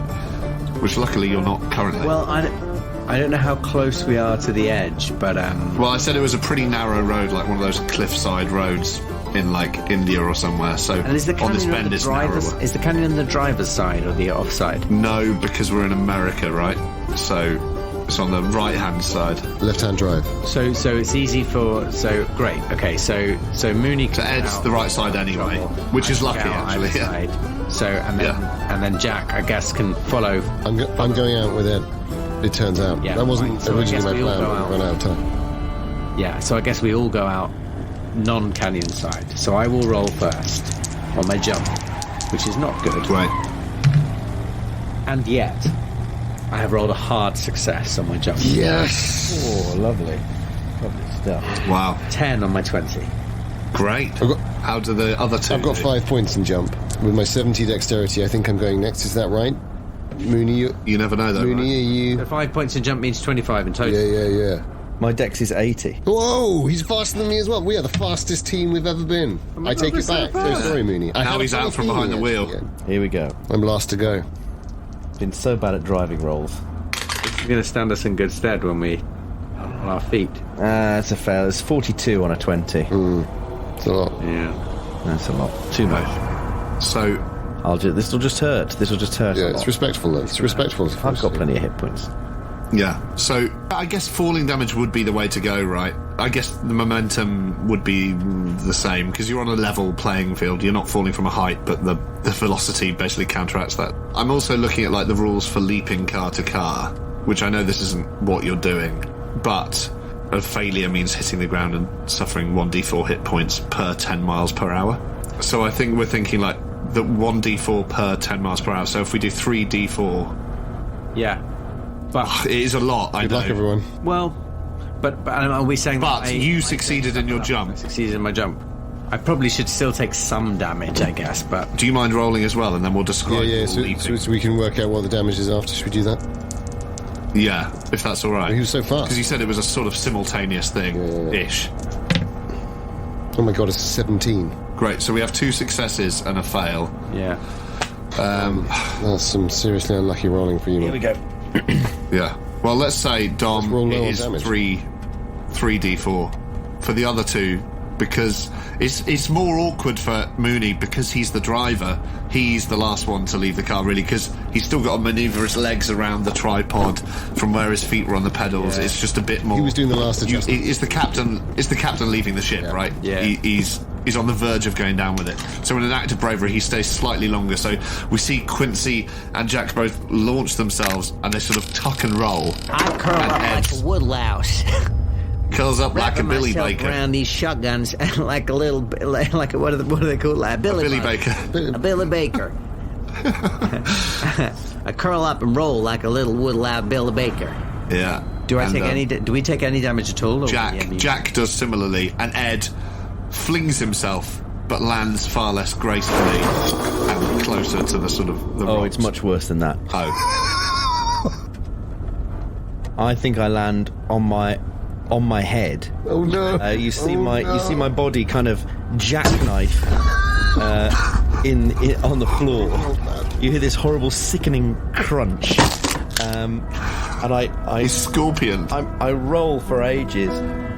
which luckily you're not currently. Well, I don't know how close we are to the edge, but Well, I said it was a pretty narrow road, like one of those cliffside roads in like India or somewhere. So and is the on this canyon bend on the it's driver's, narrower. is the canyon on the driver's side or the offside? No, because we're in America, right? So it's on the right-hand side. Left-hand drive. So it's easy for... So, great. Okay, so Mooney... So Ed's the right side anyway, which is lucky, actually. Yeah. So, and then Jack, I guess, can follow... I'm going out with Ed, it turns out. Yeah, that wasn't so originally my I guess we all plan, go but we ran out of time. Yeah, so I guess we all go out non-canyon side. So I will roll first on my jump, which is not good. Right. And yet, I have rolled a hard success on my jump. Yes! Oh, lovely. Lovely stuff. Wow. 10 on my 20. Great. How do the other two I've got do? 5 points in jump. With my 70 dexterity, I think I'm going next. Is that right? Mooney, You never know, though, Mooney, right? are you... So 5 points in jump means 25 in total. Yeah. My dex is 80. Whoa, he's faster than me as well. We are the fastest team we've ever been. I take it back. So sorry, Mooney. I Now had a he's funny out from feeling behind the actually wheel. again. Here we go. I'm last to go. Been so bad at driving rolls. This is going to stand us in good stead when we on our feet. It's a fail. It's 42 on a 20. It's a lot. Yeah. That's a lot. Too much. So This will just hurt. This will just hurt. Yeah, a it's lot. respectful though. It's respectful. I've got plenty of hit points. yeah. So I guess falling damage would be the way to go, right? I guess the momentum would be the same because you're on a level playing field. You're not falling from a height, but the velocity basically counteracts that. I'm also looking at like the rules for leaping car to car, which I know this isn't what you're doing, but a failure means hitting the ground and suffering 1d4 hit points per 10 miles per hour. So I think we're thinking like the 1d4 per 10 miles per hour. So if we do 3d4, Yeah. But, it is a lot. I Good know. luck, everyone. well, but are we saying But that you succeeded in your jump. I succeeded in my jump. I probably should still take some damage, I guess, but... Do you mind rolling as well, and then we'll describe Yeah. all So leaping? we can work out what the damage is after. Should we do that? Yeah, if that's all right. He was so fast. Because you said it was a sort of simultaneous thing-ish. Oh my god, it's 17. Great. So we have 2 successes and a fail. Yeah. That's some seriously unlucky rolling for you. Here we go. Yeah. Well, let's say, Dom, roll it low on is damage. 3d4. For the other 2, because it's more awkward for Mooney because he's the driver. He's the last one to leave the car, really, because he's still got to manoeuvre his legs around the tripod from where his feet were on the pedals. Yeah. It's just a bit more. He was doing the last adjustment. It's the captain leaving the ship, right? Yeah. He's on the verge of going down with it. So in an act of bravery, he stays slightly longer. So we see Quincy and Jack both launch themselves, and they sort of tuck and roll. I curl up like a woodlouse. Curls up like a Billy Baker. Around these shotguns like a little, like what do they call it? Like a Billy Baker. A Billy Baker. I curl up and roll like a little wood-loud Billy Baker. Yeah. Do we take any damage at all? Or Jack does similarly, and Ed flings himself, but lands far less gracefully and closer to the sort of the rocks. It's much worse than that. Oh. I think I land on my head. Oh no! You see my body kind of jackknife on the floor. You hear this horrible, sickening crunch, and He's scorpion. I roll for ages,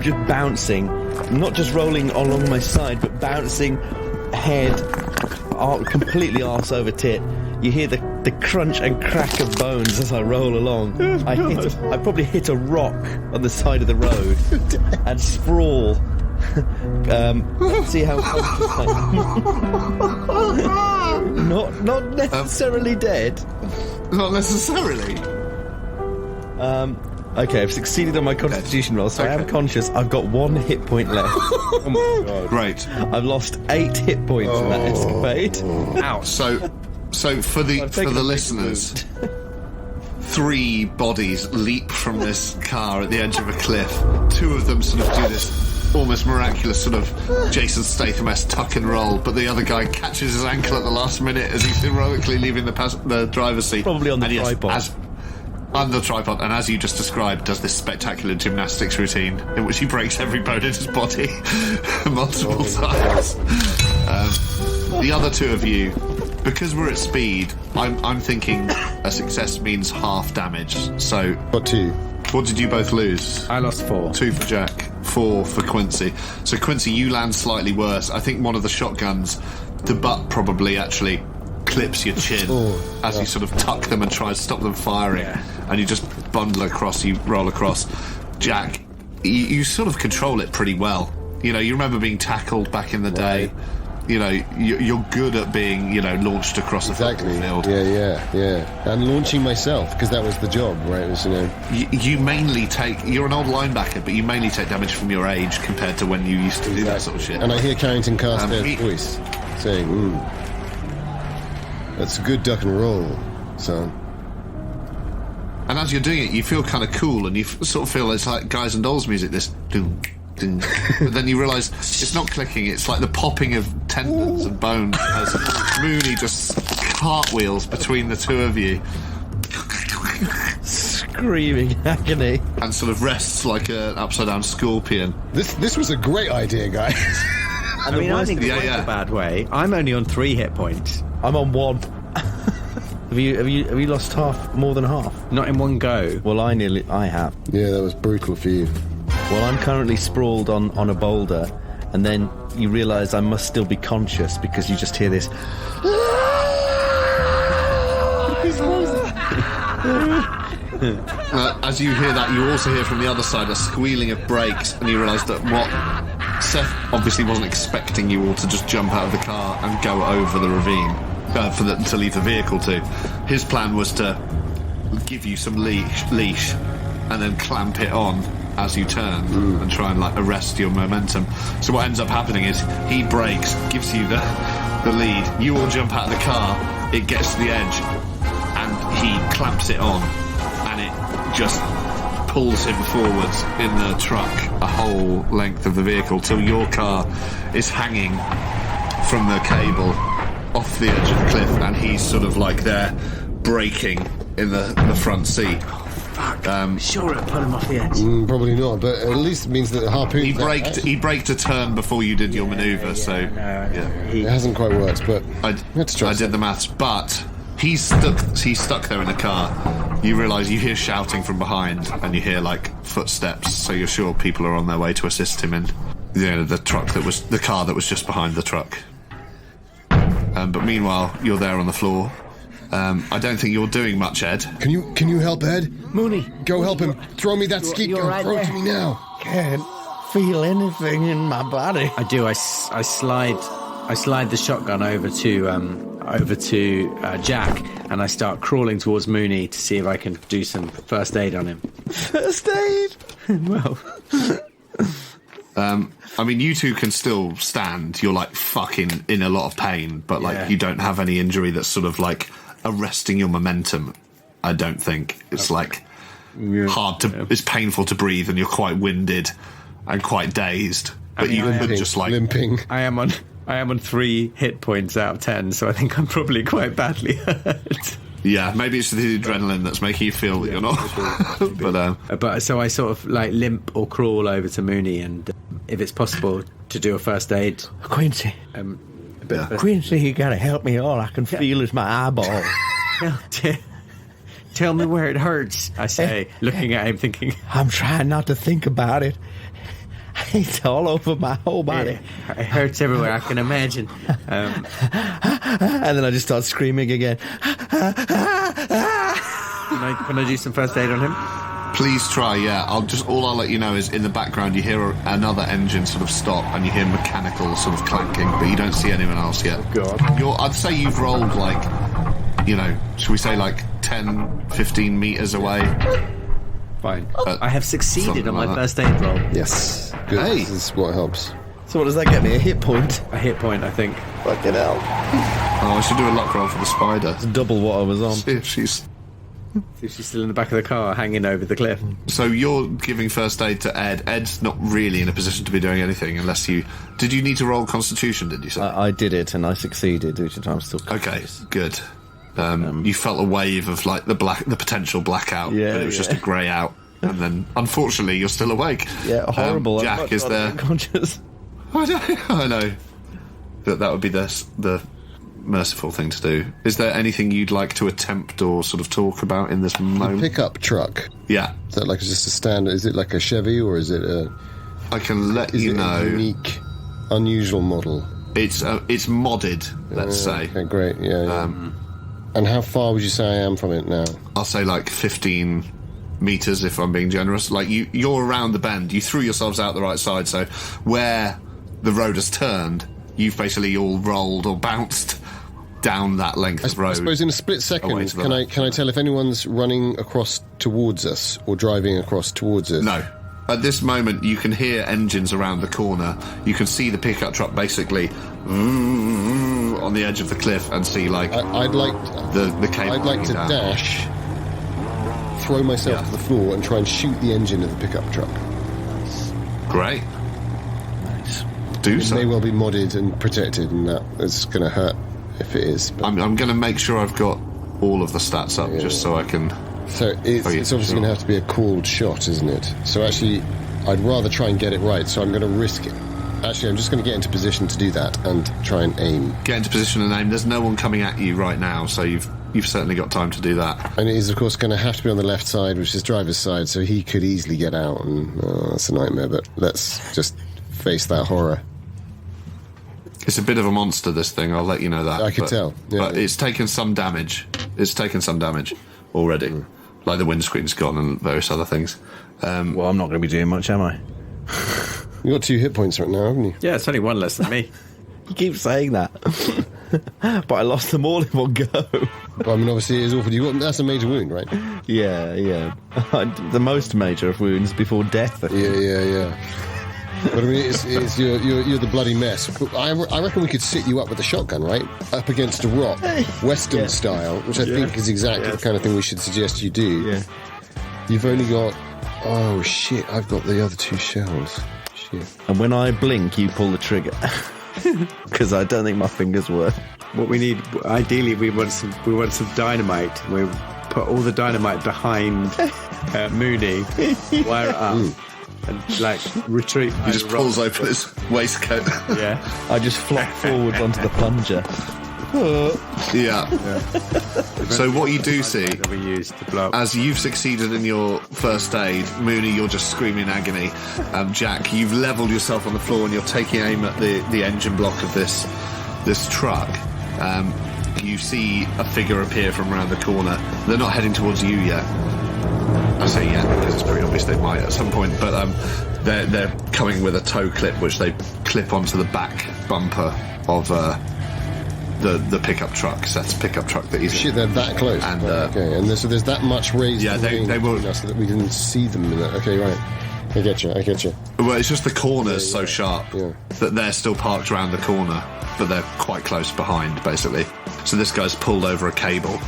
just bouncing, not just rolling along my side, but bouncing head, completely arse over tit. You hear the crunch and crack of bones as I roll along. I probably hit a rock on the side of the road and sprawl. See how conscious I am. Not necessarily dead. Not necessarily. Okay, I've succeeded on my constitution roll, so I am conscious. I've got 1 hit point left. Oh my god! Great. I've lost 8 hit points in that escapade. Ow! So for the listeners, 3 bodies leap from this car at the edge of a cliff. 2 of them sort of do this almost miraculous sort of Jason Statham-esque tuck and roll, but the other guy catches his ankle at the last minute as he's heroically leaving the driver's seat. Probably on the tripod. On the tripod, and as you just described, does this spectacular gymnastics routine in which he breaks every bone in his body multiple times. The other 2 of you, because we're at speed, I'm thinking a success means half damage. So What 2? What did you both lose? I lost 4. 2 for Jack, 4 for Quincy. So Quincy, you land slightly worse. I think one of the shotguns, the butt probably actually clips your chin as you sort of tuck them and try to stop them firing, and you just bundle across, you roll across. Jack, you sort of control it pretty well. You know, you remember being tackled back in the day. You know, you're good at being, launched across the football field. Yeah. And launching myself, because that was the job, right? It was, You mainly you're an old linebacker, but you mainly take damage from your age compared to when you used to do that sort of shit. And I hear Carrington Carstairs' voice saying, that's a good duck and roll, son. And as you're doing it, you feel kind of cool, and you sort of feel it's like Guys and Dolls music, this doom, doom. But then you realise it's not clicking, it's like the popping of tendons and bones as Mooney just cartwheels between the 2 of you. Screaming agony. And sort of rests like an upside-down scorpion. This was a great idea, guys. I mean, I think it's a bad way. I'm only on 3 hit points. I'm on 1. Have you lost more than half? Not in one go. Well, I have. Yeah, that was brutal for you. Well, I'm currently sprawled on a boulder, and then you realise I must still be conscious because you just hear this. As you hear that, you also hear from the other side a squealing of brakes, and you realise that Seth obviously wasn't expecting you all to just jump out of the car and go over the ravine to leave the vehicle to. His plan was to give you some leash and then clamp it on as you turn and try and arrest your momentum. So what ends up happening is he brakes, gives you the lead, you all jump out of the car, it gets to the edge, and he clamps it on, and it just pulls him forwards in the truck a whole length of the vehicle till your car is hanging from the cable off the edge of the cliff, and he's sort of there braking in the front seat. Sure, it put him off the edge. Probably not, but at least it means that the harpoon... He braked a turn before you did your manoeuvre, it hasn't quite worked, but... I did the maths, but he's stuck there in the car. You realise you hear shouting from behind, and you hear, like, footsteps, so you're sure people are on their way to assist him in the car that was just behind the truck. But meanwhile, you're there on the floor. I don't think you're doing much, Ed. Can you help Ed? Mooney, go help him. Throw me that skeet gun. Right Throw there. it to me now. Can't feel anything in my body. I do. I slide the shotgun over to Jack, and I start crawling towards Mooney to see if I can do some first aid on him. First aid? Well... I mean, you two can still stand. You're, like, fucking in a lot of pain, but, like, you don't have any injury that's sort of, like, arresting your momentum, I don't think. It's, like, it's painful to breathe, and you're quite winded and quite dazed. But you could just, like... Limping. I am on 3 hit points out of 10, so I think I'm probably quite badly hurt. Yeah, maybe it's the adrenaline that's making you feel that you're not. But so I sort of like limp or crawl over to Mooney, and if it's possible to do a first aid. Quincy. Quincy, you gotta help me. All I can feel is my eyeball. Tell me where it hurts, I say, looking at him thinking... I'm trying not to think about it. It's all over my whole body. It hurts everywhere, I can imagine. And then I just start screaming again. Can I do some first aid on him? Please try, yeah. All I'll let you know is in the background you hear another engine sort of stop, and you hear mechanical sort of clanking, but you don't see anyone else yet. Oh, God. I'd say you've rolled, like, should we say, like, 10, 15 metres away? Fine. I have succeeded on my first aid roll. Yes. Good. Hey. This is what helps. So what does that get me? A hit point? A hit point, I think. Fucking hell. Oh, I should do a luck roll for the spider. It's double what I was on. See if she's still in the back of the car, hanging over the cliff. So you're giving first aid to Ed. Ed's not really in a position to be doing anything unless you... Did you need to roll Constitution, did you say? I did it, and I succeeded, which I'm still Okay, conscious. good. You felt a wave of, like, the potential blackout, but it was just a grey out. And then, unfortunately, you're still awake. Yeah, horrible. Jack is there. Conscious. I know. That would be the merciful thing to do. Is there anything you'd like to attempt or sort of talk about in this moment? The pickup truck. Yeah. Is that like just a standard? Is it like a Chevy, or is it a... I can let you know. Is it a unique, unusual model? It's modded, let's say. Okay, great. Yeah. And how far would you say I am from it now? I'll say like 15 metres if I'm being generous. Like you're around the bend. You threw yourselves out the right side, so where the road has turned, you've basically all rolled or bounced down that length of road. I suppose in a split second, can I tell if anyone's running across towards us or driving across towards us? No. At this moment, you can hear engines around the corner. You can see the pickup truck basically on the edge of the cliff and see like I'd like the cable. I'd like to down. dash, throw myself to the floor, and try and shoot the engine of the pickup truck. Great. Nice. It may well be modded and protected, and that is going to hurt if it is. I'm going to make sure I've got all of the stats up just so I can. So it's obviously going to have to be a called shot, isn't it? So actually, I'd rather try and get it right, so I'm going to risk it. Actually, I'm just going to get into position to do that and try and aim. Get into position and aim. There's no one coming at you right now, so you've certainly got time to do that. And it is, of course, going to have to be on the left side, which is driver's side, so he could easily get out, and that's a nightmare, but let's just face that horror. It's a bit of a monster, this thing, I'll let you know that. I can tell. Yeah, but it's taken some damage. It's taken some damage already. Like the windscreen's gone and various other things. Well, I'm not going to be doing much, am I? You've got 2 hit points right now, haven't you? Yeah, it's only 1 less than me. You keep saying that. But I lost them all in one go. Well, I mean, obviously, it's awful. That's a major wound, right? Yeah. The most major of wounds before death. Yeah. But I mean, you're the bloody mess. I reckon we could sit you up with a shotgun, right? Up against a rock, Western style, which I think is exactly the kind of thing we should suggest you do. Yeah. You've only got... Oh, shit, I've got the other 2 shells. Shit. And when I blink, you pull the trigger. Because I don't think my fingers work. What we need, ideally, we want some dynamite. put all the dynamite behind Mooney, wire it up, and like retreat. He just pulls open his waistcoat. Yeah. I just flop forward onto the plunger. Yeah. So what you do see, that we used to blow up. as you've succeeded in your first aid, Mooney, you're just screaming agony. Jack, you've levelled yourself on the floor and you're taking aim at the engine block of this truck. You see a figure appear from around the corner. They're not heading towards you yet. I say yet because it's pretty obvious they might at some point, but they're coming with a tow clip which they clip onto the back bumper of the pickup truck, Seth's pickup truck that he's Shit, they're that close. And, okay, and so there's that much raised. Yeah, they will. So that we can see them. In that. Okay, right. I get you. Well, it's just the corner's so sharp Yeah. that they're still parked around the corner, but they're quite close behind, basically. So this guy's pulled over a cable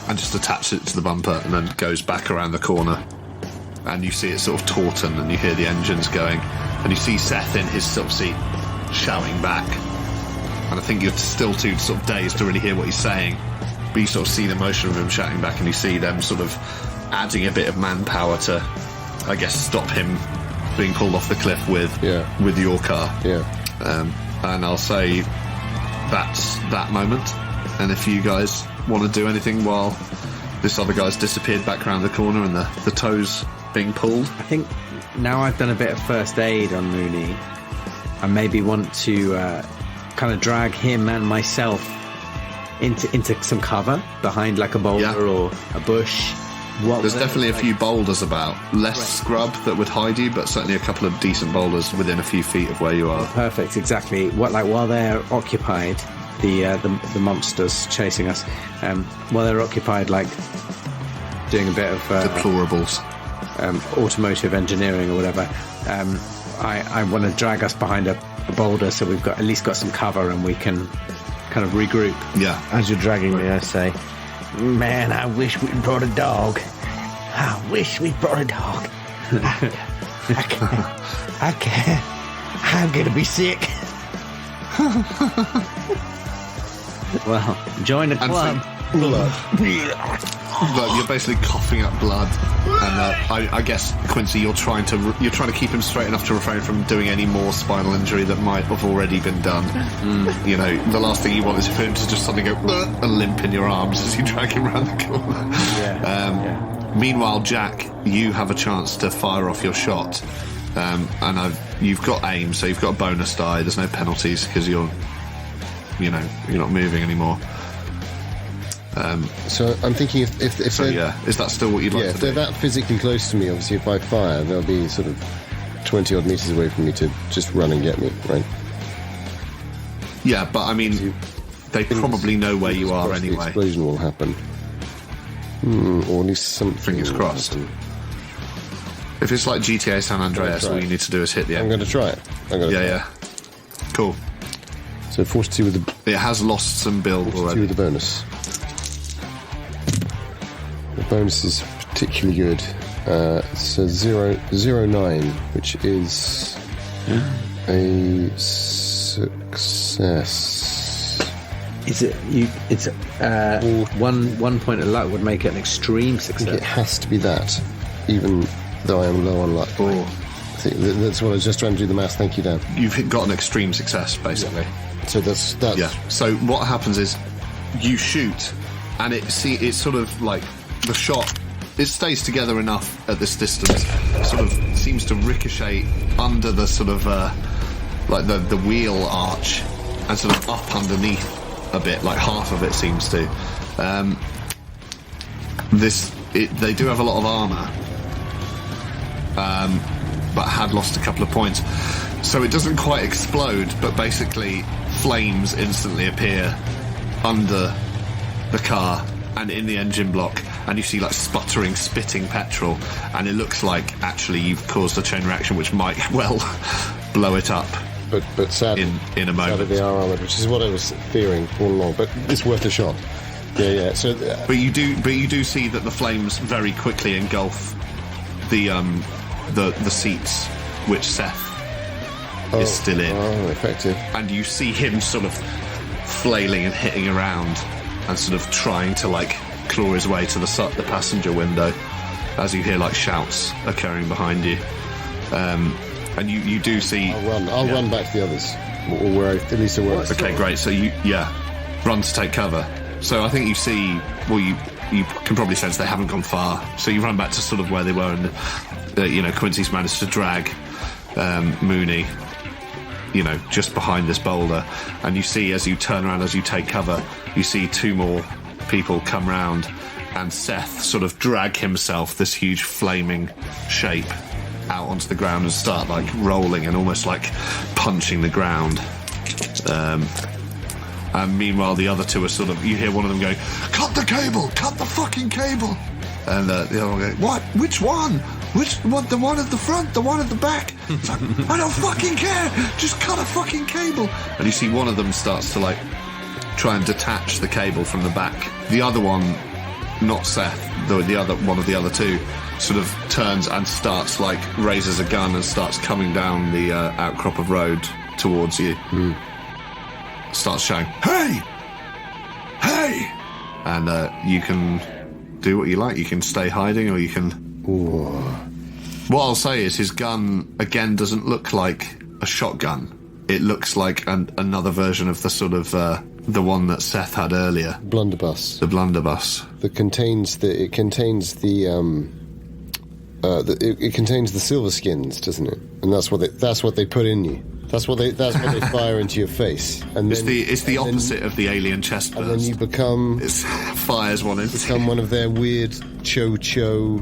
and just attached it to the bumper and then goes back around the corner. And you see it sort of tauten and you hear the engines going. And you see Seth in his sort of seat shouting back. And I think you're still too sort of dazed to really hear what he's saying. But you sort of see the motion of him shouting back and you see them sort of adding a bit of manpower to, I guess, stop him being pulled off the cliff with your car. Yeah. And I'll say that's that moment. And if you guys want to do anything while this other guy's disappeared back around the corner and the tow's being pulled. I think now I've done a bit of first aid on Mooney, I maybe want to kind of drag him and myself into some cover behind like a boulder or a bush. There's definitely a few boulders about. Less scrub that would hide you, but certainly a couple of decent boulders within a few feet of where you are. Perfect, exactly. While they're occupied, the monsters chasing us, while they're occupied, like doing a bit of deplorables, automotive engineering or whatever. I want to drag us behind a boulder so we've at least got some cover and we can kind of regroup. Yeah. As you're dragging me, I say, Man, I wish we'd brought a dog. I wish we'd brought a dog. I can't. I'm gonna be sick. Well, join the club. But you're basically coughing up blood, and I guess Quincy, you're trying to keep him straight enough to refrain from doing any more spinal injury that might have already been done. You know, the last thing you want is for him to just suddenly go and limp in your arms as you drag him around the corner. Meanwhile, Jack, you have a chance to fire off your shot, and you've got aim, so you've got a bonus die. There's no penalties because you're not moving anymore. So I'm thinking if is that still what you'd like to do? If they're that physically close to me, obviously if I fire, they'll be sort of 20 odd meters away from me to just run and get me, right? Yeah, but I mean, they probably know where you are anyway. The explosion will happen. Or at least something. Fingers crossed. If it's like GTA San Andreas, all you need to do is hit the end. I'm going to try it. Yeah. Cool. So 42 with the... It has lost some build 42 already. with the bonus. The bonus is particularly good. So 009, which is a success. Is it you? It's one point of luck would make it an extreme success. I think it has to be that, even though I am low on luck. I think that's what I was just trying to do the math. Thank you, Dan. You've got an extreme success, basically. So that's yeah. So what happens is you shoot, and it's sort of like the shot. It stays together enough at this distance. Sort of seems to ricochet under the sort of like the wheel arch, and sort of up underneath a bit. Like half of it seems to. They do have a lot of armor, but had lost a couple of points. So it doesn't quite explode, but basically flames instantly appear under the car and in the engine block, and you see like sputtering, spitting petrol, and it looks like actually you've caused a chain reaction which might well blow it up. But sadly, in a moment. Sadly they are armoured, which is what I was fearing all along. But it's worth a shot. Yeah. So, but you do see that the flames very quickly engulf the seats which Seth is still in. Oh, effective. And you see him sort of flailing and hitting around and sort of trying to like claw his way to the passenger window as you hear like shouts occurring behind you. And you do see... I'll run back to the others. Or where at least where I Okay, great. So you run to take cover. So I think you see... Well, you can probably sense they haven't gone far. So you run back to sort of where they were, and Quincy's managed to drag Mooney, just behind this boulder. And you see, as you turn around, as you take cover, you see two more people come round, and Seth sort of drag himself, this huge flaming shape, out onto the ground and start like rolling and almost like punching the ground. And meanwhile, the other two are sort of, you hear one of them going, "Cut the cable! Cut the fucking cable!" And the other one goes, "What? Which one? Which one? The one at the front? The one at the back?" It's like, "I don't fucking care! Just cut a fucking cable!" And you see one of them starts to like try and detach the cable from the back. The other one, not Seth, the other one of the other two, sort of turns and starts like raises a gun and starts coming down the outcrop of road towards you. Starts shouting, "Hey! Hey!" And you can do what you like. You can stay hiding, or you can... Ooh. What I'll say is his gun, again, doesn't look like a shotgun. It looks like another version of the sort of... the one that Seth had earlier. Blunderbuss. The blunderbuss. It contains the silver skins, doesn't it? And that's what they put in you. That's what they fire into your face. And it's the opposite of the alien chest burst. And then you become... It fires one into... Become one of their weird cho-cho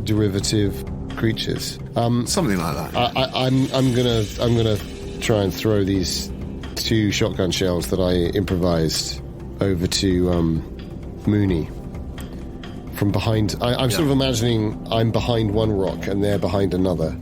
derivative creatures. Something like that. I'm gonna try and throw these 2 shotgun shells that I improvised over to Mooney from behind. I'm sort of imagining I'm behind one rock and they're behind another.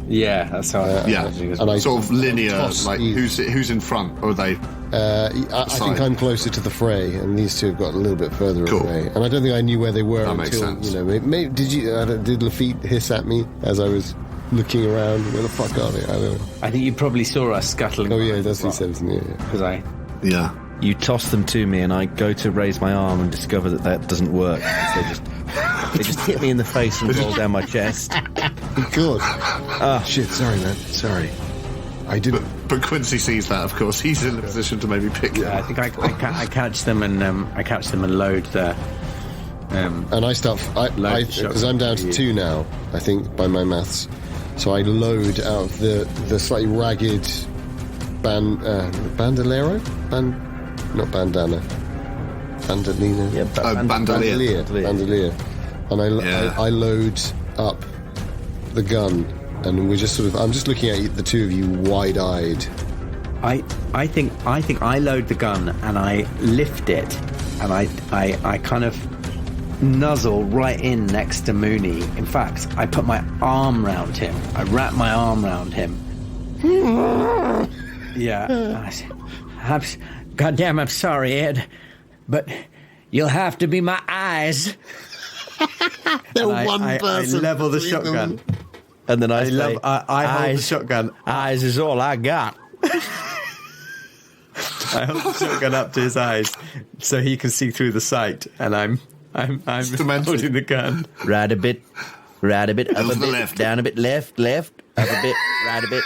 Yeah, that's how I and I sort of linear, like who's in front, or are they? I think I'm closer to the fray, and these two have got a little bit further away. And I don't think I knew where they were that until makes sense. Did Lafitte hiss at me as I was looking around? Where the fuck are they? I don't know. I think you probably saw us scuttling. Oh yeah, that's what he said, isn't it? Because Yeah. You toss them to me, and I go to raise my arm and discover that doesn't work. They just hit me in the face and roll down my chest. God. Shit, sorry, man. Sorry. I didn't. But Quincy sees that, of course. He's in the position to maybe pick them. I think I catch them and load the. And I start because I'm down to 2 now, I think, by my maths. So I load out of the slightly ragged bandolero, not bandana, bandolino. Yeah, bandolier. And I load up the gun, and we're just I'm just looking at the two of you wide-eyed. I think I load the gun and I lift it, and I kind of nuzzle right in next to Mooney. In fact, I put my arm round him. I wrap my arm round him. Yeah. Goddamn, I'm sorry, Ed, but you'll have to be my eyes. They're one person. I level the shotgun. And then I hold the shotgun. Eyes is all I got. I hold the shotgun up to his eyes so he can see through the sight, and I'm holding the gun. Right a bit, up a bit, left. down a bit, left, up a bit, right a bit.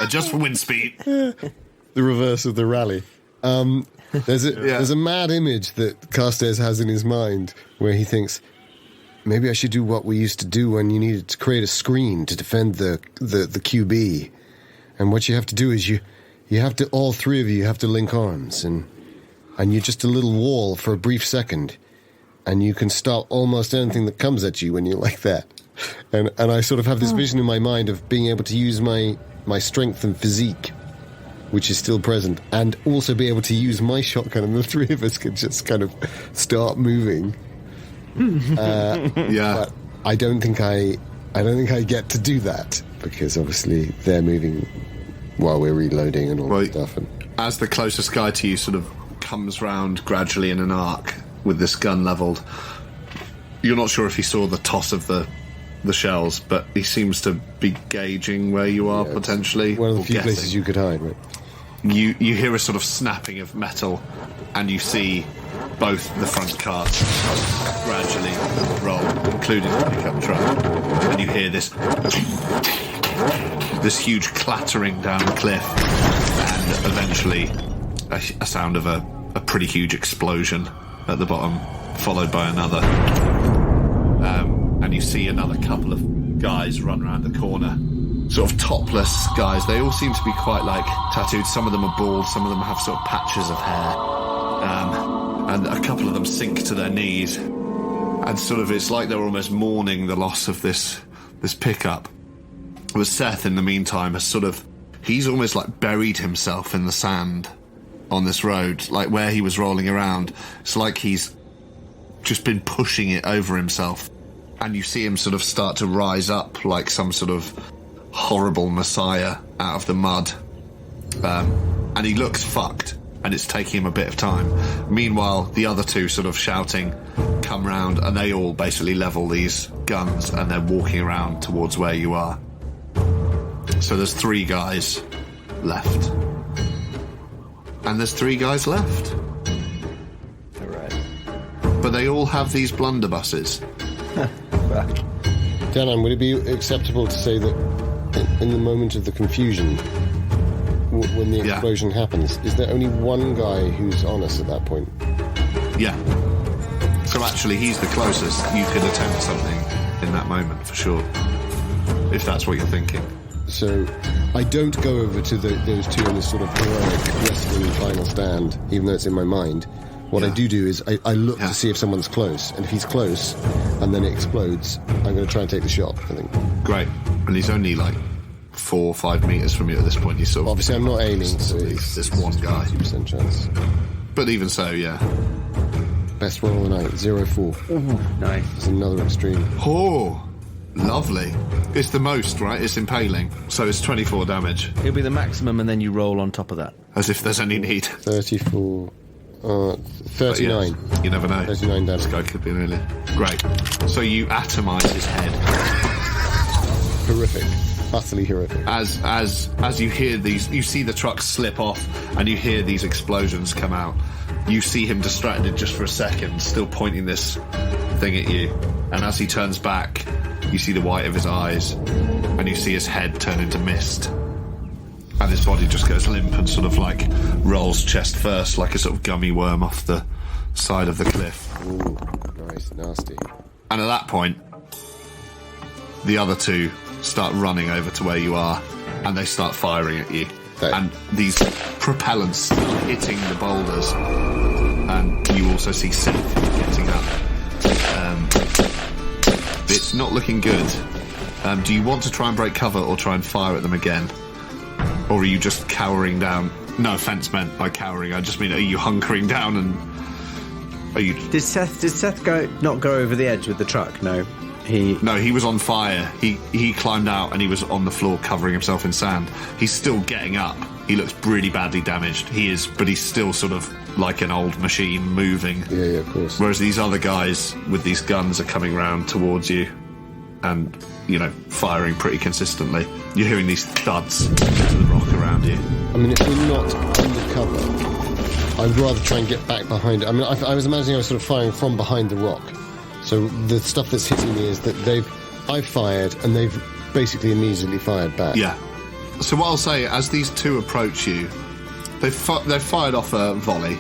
Adjust for wind speed. The reverse of the rally. There's a mad image that Carstairs has in his mind where he thinks, maybe I should do what we used to do when you needed to create a screen to defend the QB. And what you have to do is you have to, all 3 of you have to link arms, and you're just a little wall for a brief second, and you can stop almost anything that comes at you when you're like that. And I sort of have this vision in my mind of being able to use my strength and physique, which is still present, and also be able to use my shotgun, and the 3 of us could just kind of start moving. But I don't think I get to do that, because obviously they're moving while we're reloading and all that stuff. And as the closest guy to you sort of comes round gradually in an arc with this gun levelled, you're not sure if he saw the toss of the shells, but he seems to be gauging where you are potentially. One of the few places you could hide, right? You hear a sort of snapping of metal, and you see both the front carts gradually roll, including the pickup truck, and you hear this huge clattering down the cliff, and eventually a sound of a pretty huge explosion at the bottom, followed by another. And you see another couple of guys run around the corner, sort of topless guys. They all seem to be quite like tattooed. Some of them are bald, some of them have sort of patches of hair, and a couple of them sink to their knees, and sort of it's like they're almost mourning the loss of this pickup. But Seth, in the meantime, he's almost like buried himself in the sand on this road, like where he was rolling around. It's like he's just been pushing it over himself, and you see him sort of start to rise up like some sort of horrible messiah out of the mud, and he looks fucked, and it's taking him a bit of time. Meanwhile, the other two sort of shouting come round, and they all basically level these guns, and they're walking around towards where you are. So there's 3 guys left. And there's 3 guys left. All right. But they all have these blunderbusses. Danann, would it be acceptable to say that in the moment of the confusion, when the explosion happens, is there only one guy who's on us at that point? Yeah. So actually, he's the closest. You could attempt something in that moment, for sure. If that's what you're thinking. So I don't go over to those two in this sort of heroic wrestling final stand, even though it's in my mind. What I do is I look to see if someone's close, and if he's close and then it explodes, I'm going to try and take the shot, I think. Great. And he's only like 4 or 5 metres from you at this point. He's sort of obviously I'm not aiming, so it's this one guy. 50% chance. But even so, yeah. Best roll of the night, 0-4. Ooh, nice. It's another extreme. Oh, lovely. It's the most, right? It's impaling. So it's 24 damage. It'll be the maximum, and then you roll on top of that. As if there's any need. 34... 39. Yeah, you never know. 39 damage. This guy could be really... Great. So you atomise his head. Horrific. Utterly horrific. As you hear these... You see the truck slip off, and you hear these explosions come out. You see him distracted just for a second, still pointing this thing at you. And as he turns back, you see the white of his eyes, and you see his head turn into mist. And his body just goes limp and sort of like rolls chest first like a sort of gummy worm off the side of the cliff. Ooh, nice, nasty. And at that point, the other two start running over to where you are, and they start firing at you. And these propellants start hitting the boulders, and you also see Seth getting up. It's not looking good. Do you want to try and break cover or try and fire at them again? Or are you just cowering down? No offence meant by cowering. I just mean, are you hunkering down and are you? Did Seth not go over the edge with the truck? No, he was on fire. He climbed out and he was on the floor covering himself in sand. He's still getting up. He looks really badly damaged. But he's still sort of like an old machine moving. Yeah, of course. Whereas these other guys with these guns are coming round towards you, and firing pretty consistently. You're hearing these thuds into the rock around you. I mean, if we're not under cover, I'd rather try and get back behind it. I mean, I was imagining I was sort of firing from behind the rock. So the stuff that's hitting me is that I've fired, and they've basically immediately fired back. Yeah. So what I'll say, as these two approach you, they've fired off a volley.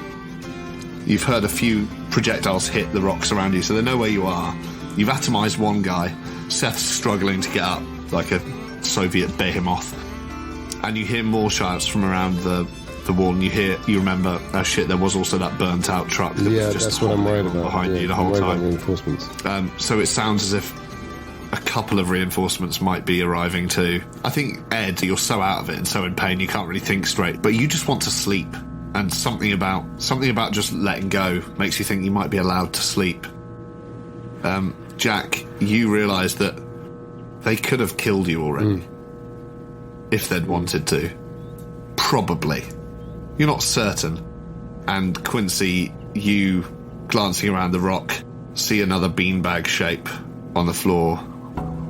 You've heard a few projectiles hit the rocks around you, so they know where you are. You've atomised one guy. Seth's struggling to get up like a Soviet behemoth, and you hear more shouts from around the wall, and you remember, oh shit, there was also that burnt out truck that was just that's what I'm worried about behind you the whole time. Reinforcements. So it sounds as if a couple of reinforcements might be arriving too. I think, Ed, you're so out of it and so in pain you can't really think straight, but you just want to sleep, and something about just letting go makes you think you might be allowed to sleep. Jack, you realise that they could have killed you already if they'd wanted to. Probably. You're not certain. And Quincy, you, glancing around the rock, see another beanbag shape on the floor,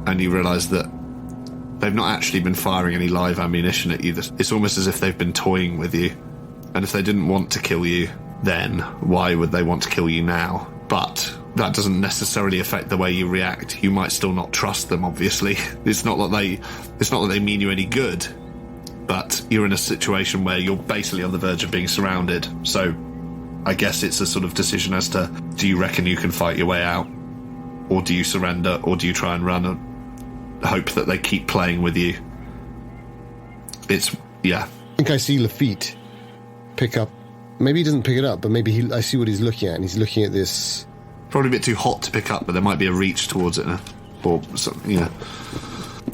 and you realise that they've not actually been firing any live ammunition at you. It's almost as if they've been toying with you. And if they didn't want to kill you, then, why would they want to kill you now? But that doesn't necessarily affect the way you react. You might still not trust them, obviously. It's not that they mean you any good, but you're in a situation where you're basically on the verge of being surrounded. So I guess it's a sort of decision as to, do you reckon you can fight your way out? Or do you surrender? Or do you try and run and hope that they keep playing with you? I think I see Lafitte pick up. Maybe he doesn't pick it up, but maybe I see what he's looking at, and he's looking at this. Probably a bit too hot to pick up, but there might be a reach towards it, or something. Yeah.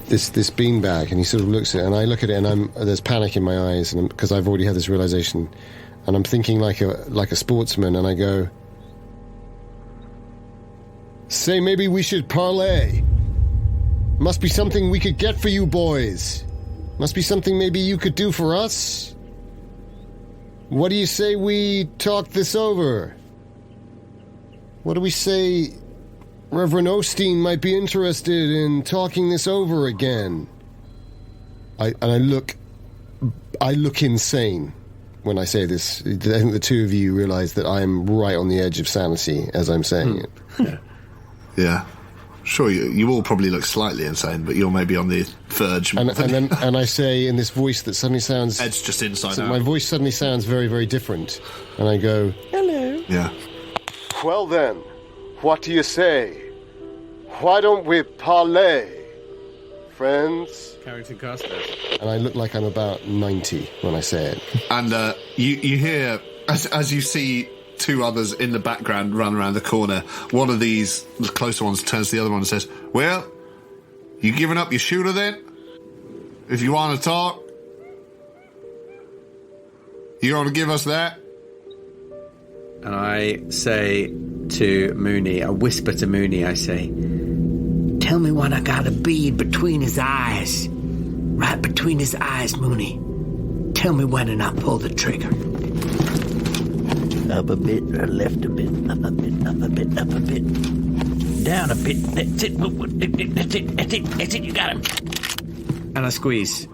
This beanbag, and he sort of looks at it, and I look at it, and there's panic in my eyes, and because I've already had this realization, and I'm thinking like a sportsman, and I go, say maybe we should parlay. Must be something we could get for you boys. Must be something maybe you could do for us. What do you say we talk this over? What do we say Reverend Osteen might be interested in talking this over again? I look insane when I say this. I think the two of you realize that I'm right on the edge of sanity as I'm saying it. Yeah. Sure, you all probably look slightly insane, but you're maybe on the verge. And I say in this voice that suddenly sounds... Ed's just inside out. My voice suddenly sounds very, very different. And I go, hello. Yeah. Well then, what do you say? Why don't we parlay, friends? Carrington Carstairs. And I look like I'm about 90 when I say it. And you hear, as you see two others in the background run around the corner, one of these, the closer ones, turns to the other one and says, well, you giving up your shooter then? If you want to talk? You want to give us that? And I say to Mooney, I whisper to Mooney, I say, tell me when I got a bead between his eyes. Right between his eyes, Mooney. Tell me when and I'll pull the trigger. Up a bit, or left a bit, up a bit, up a bit, up a bit. Down a bit. That's it. That's it. You got him. and I squeeze.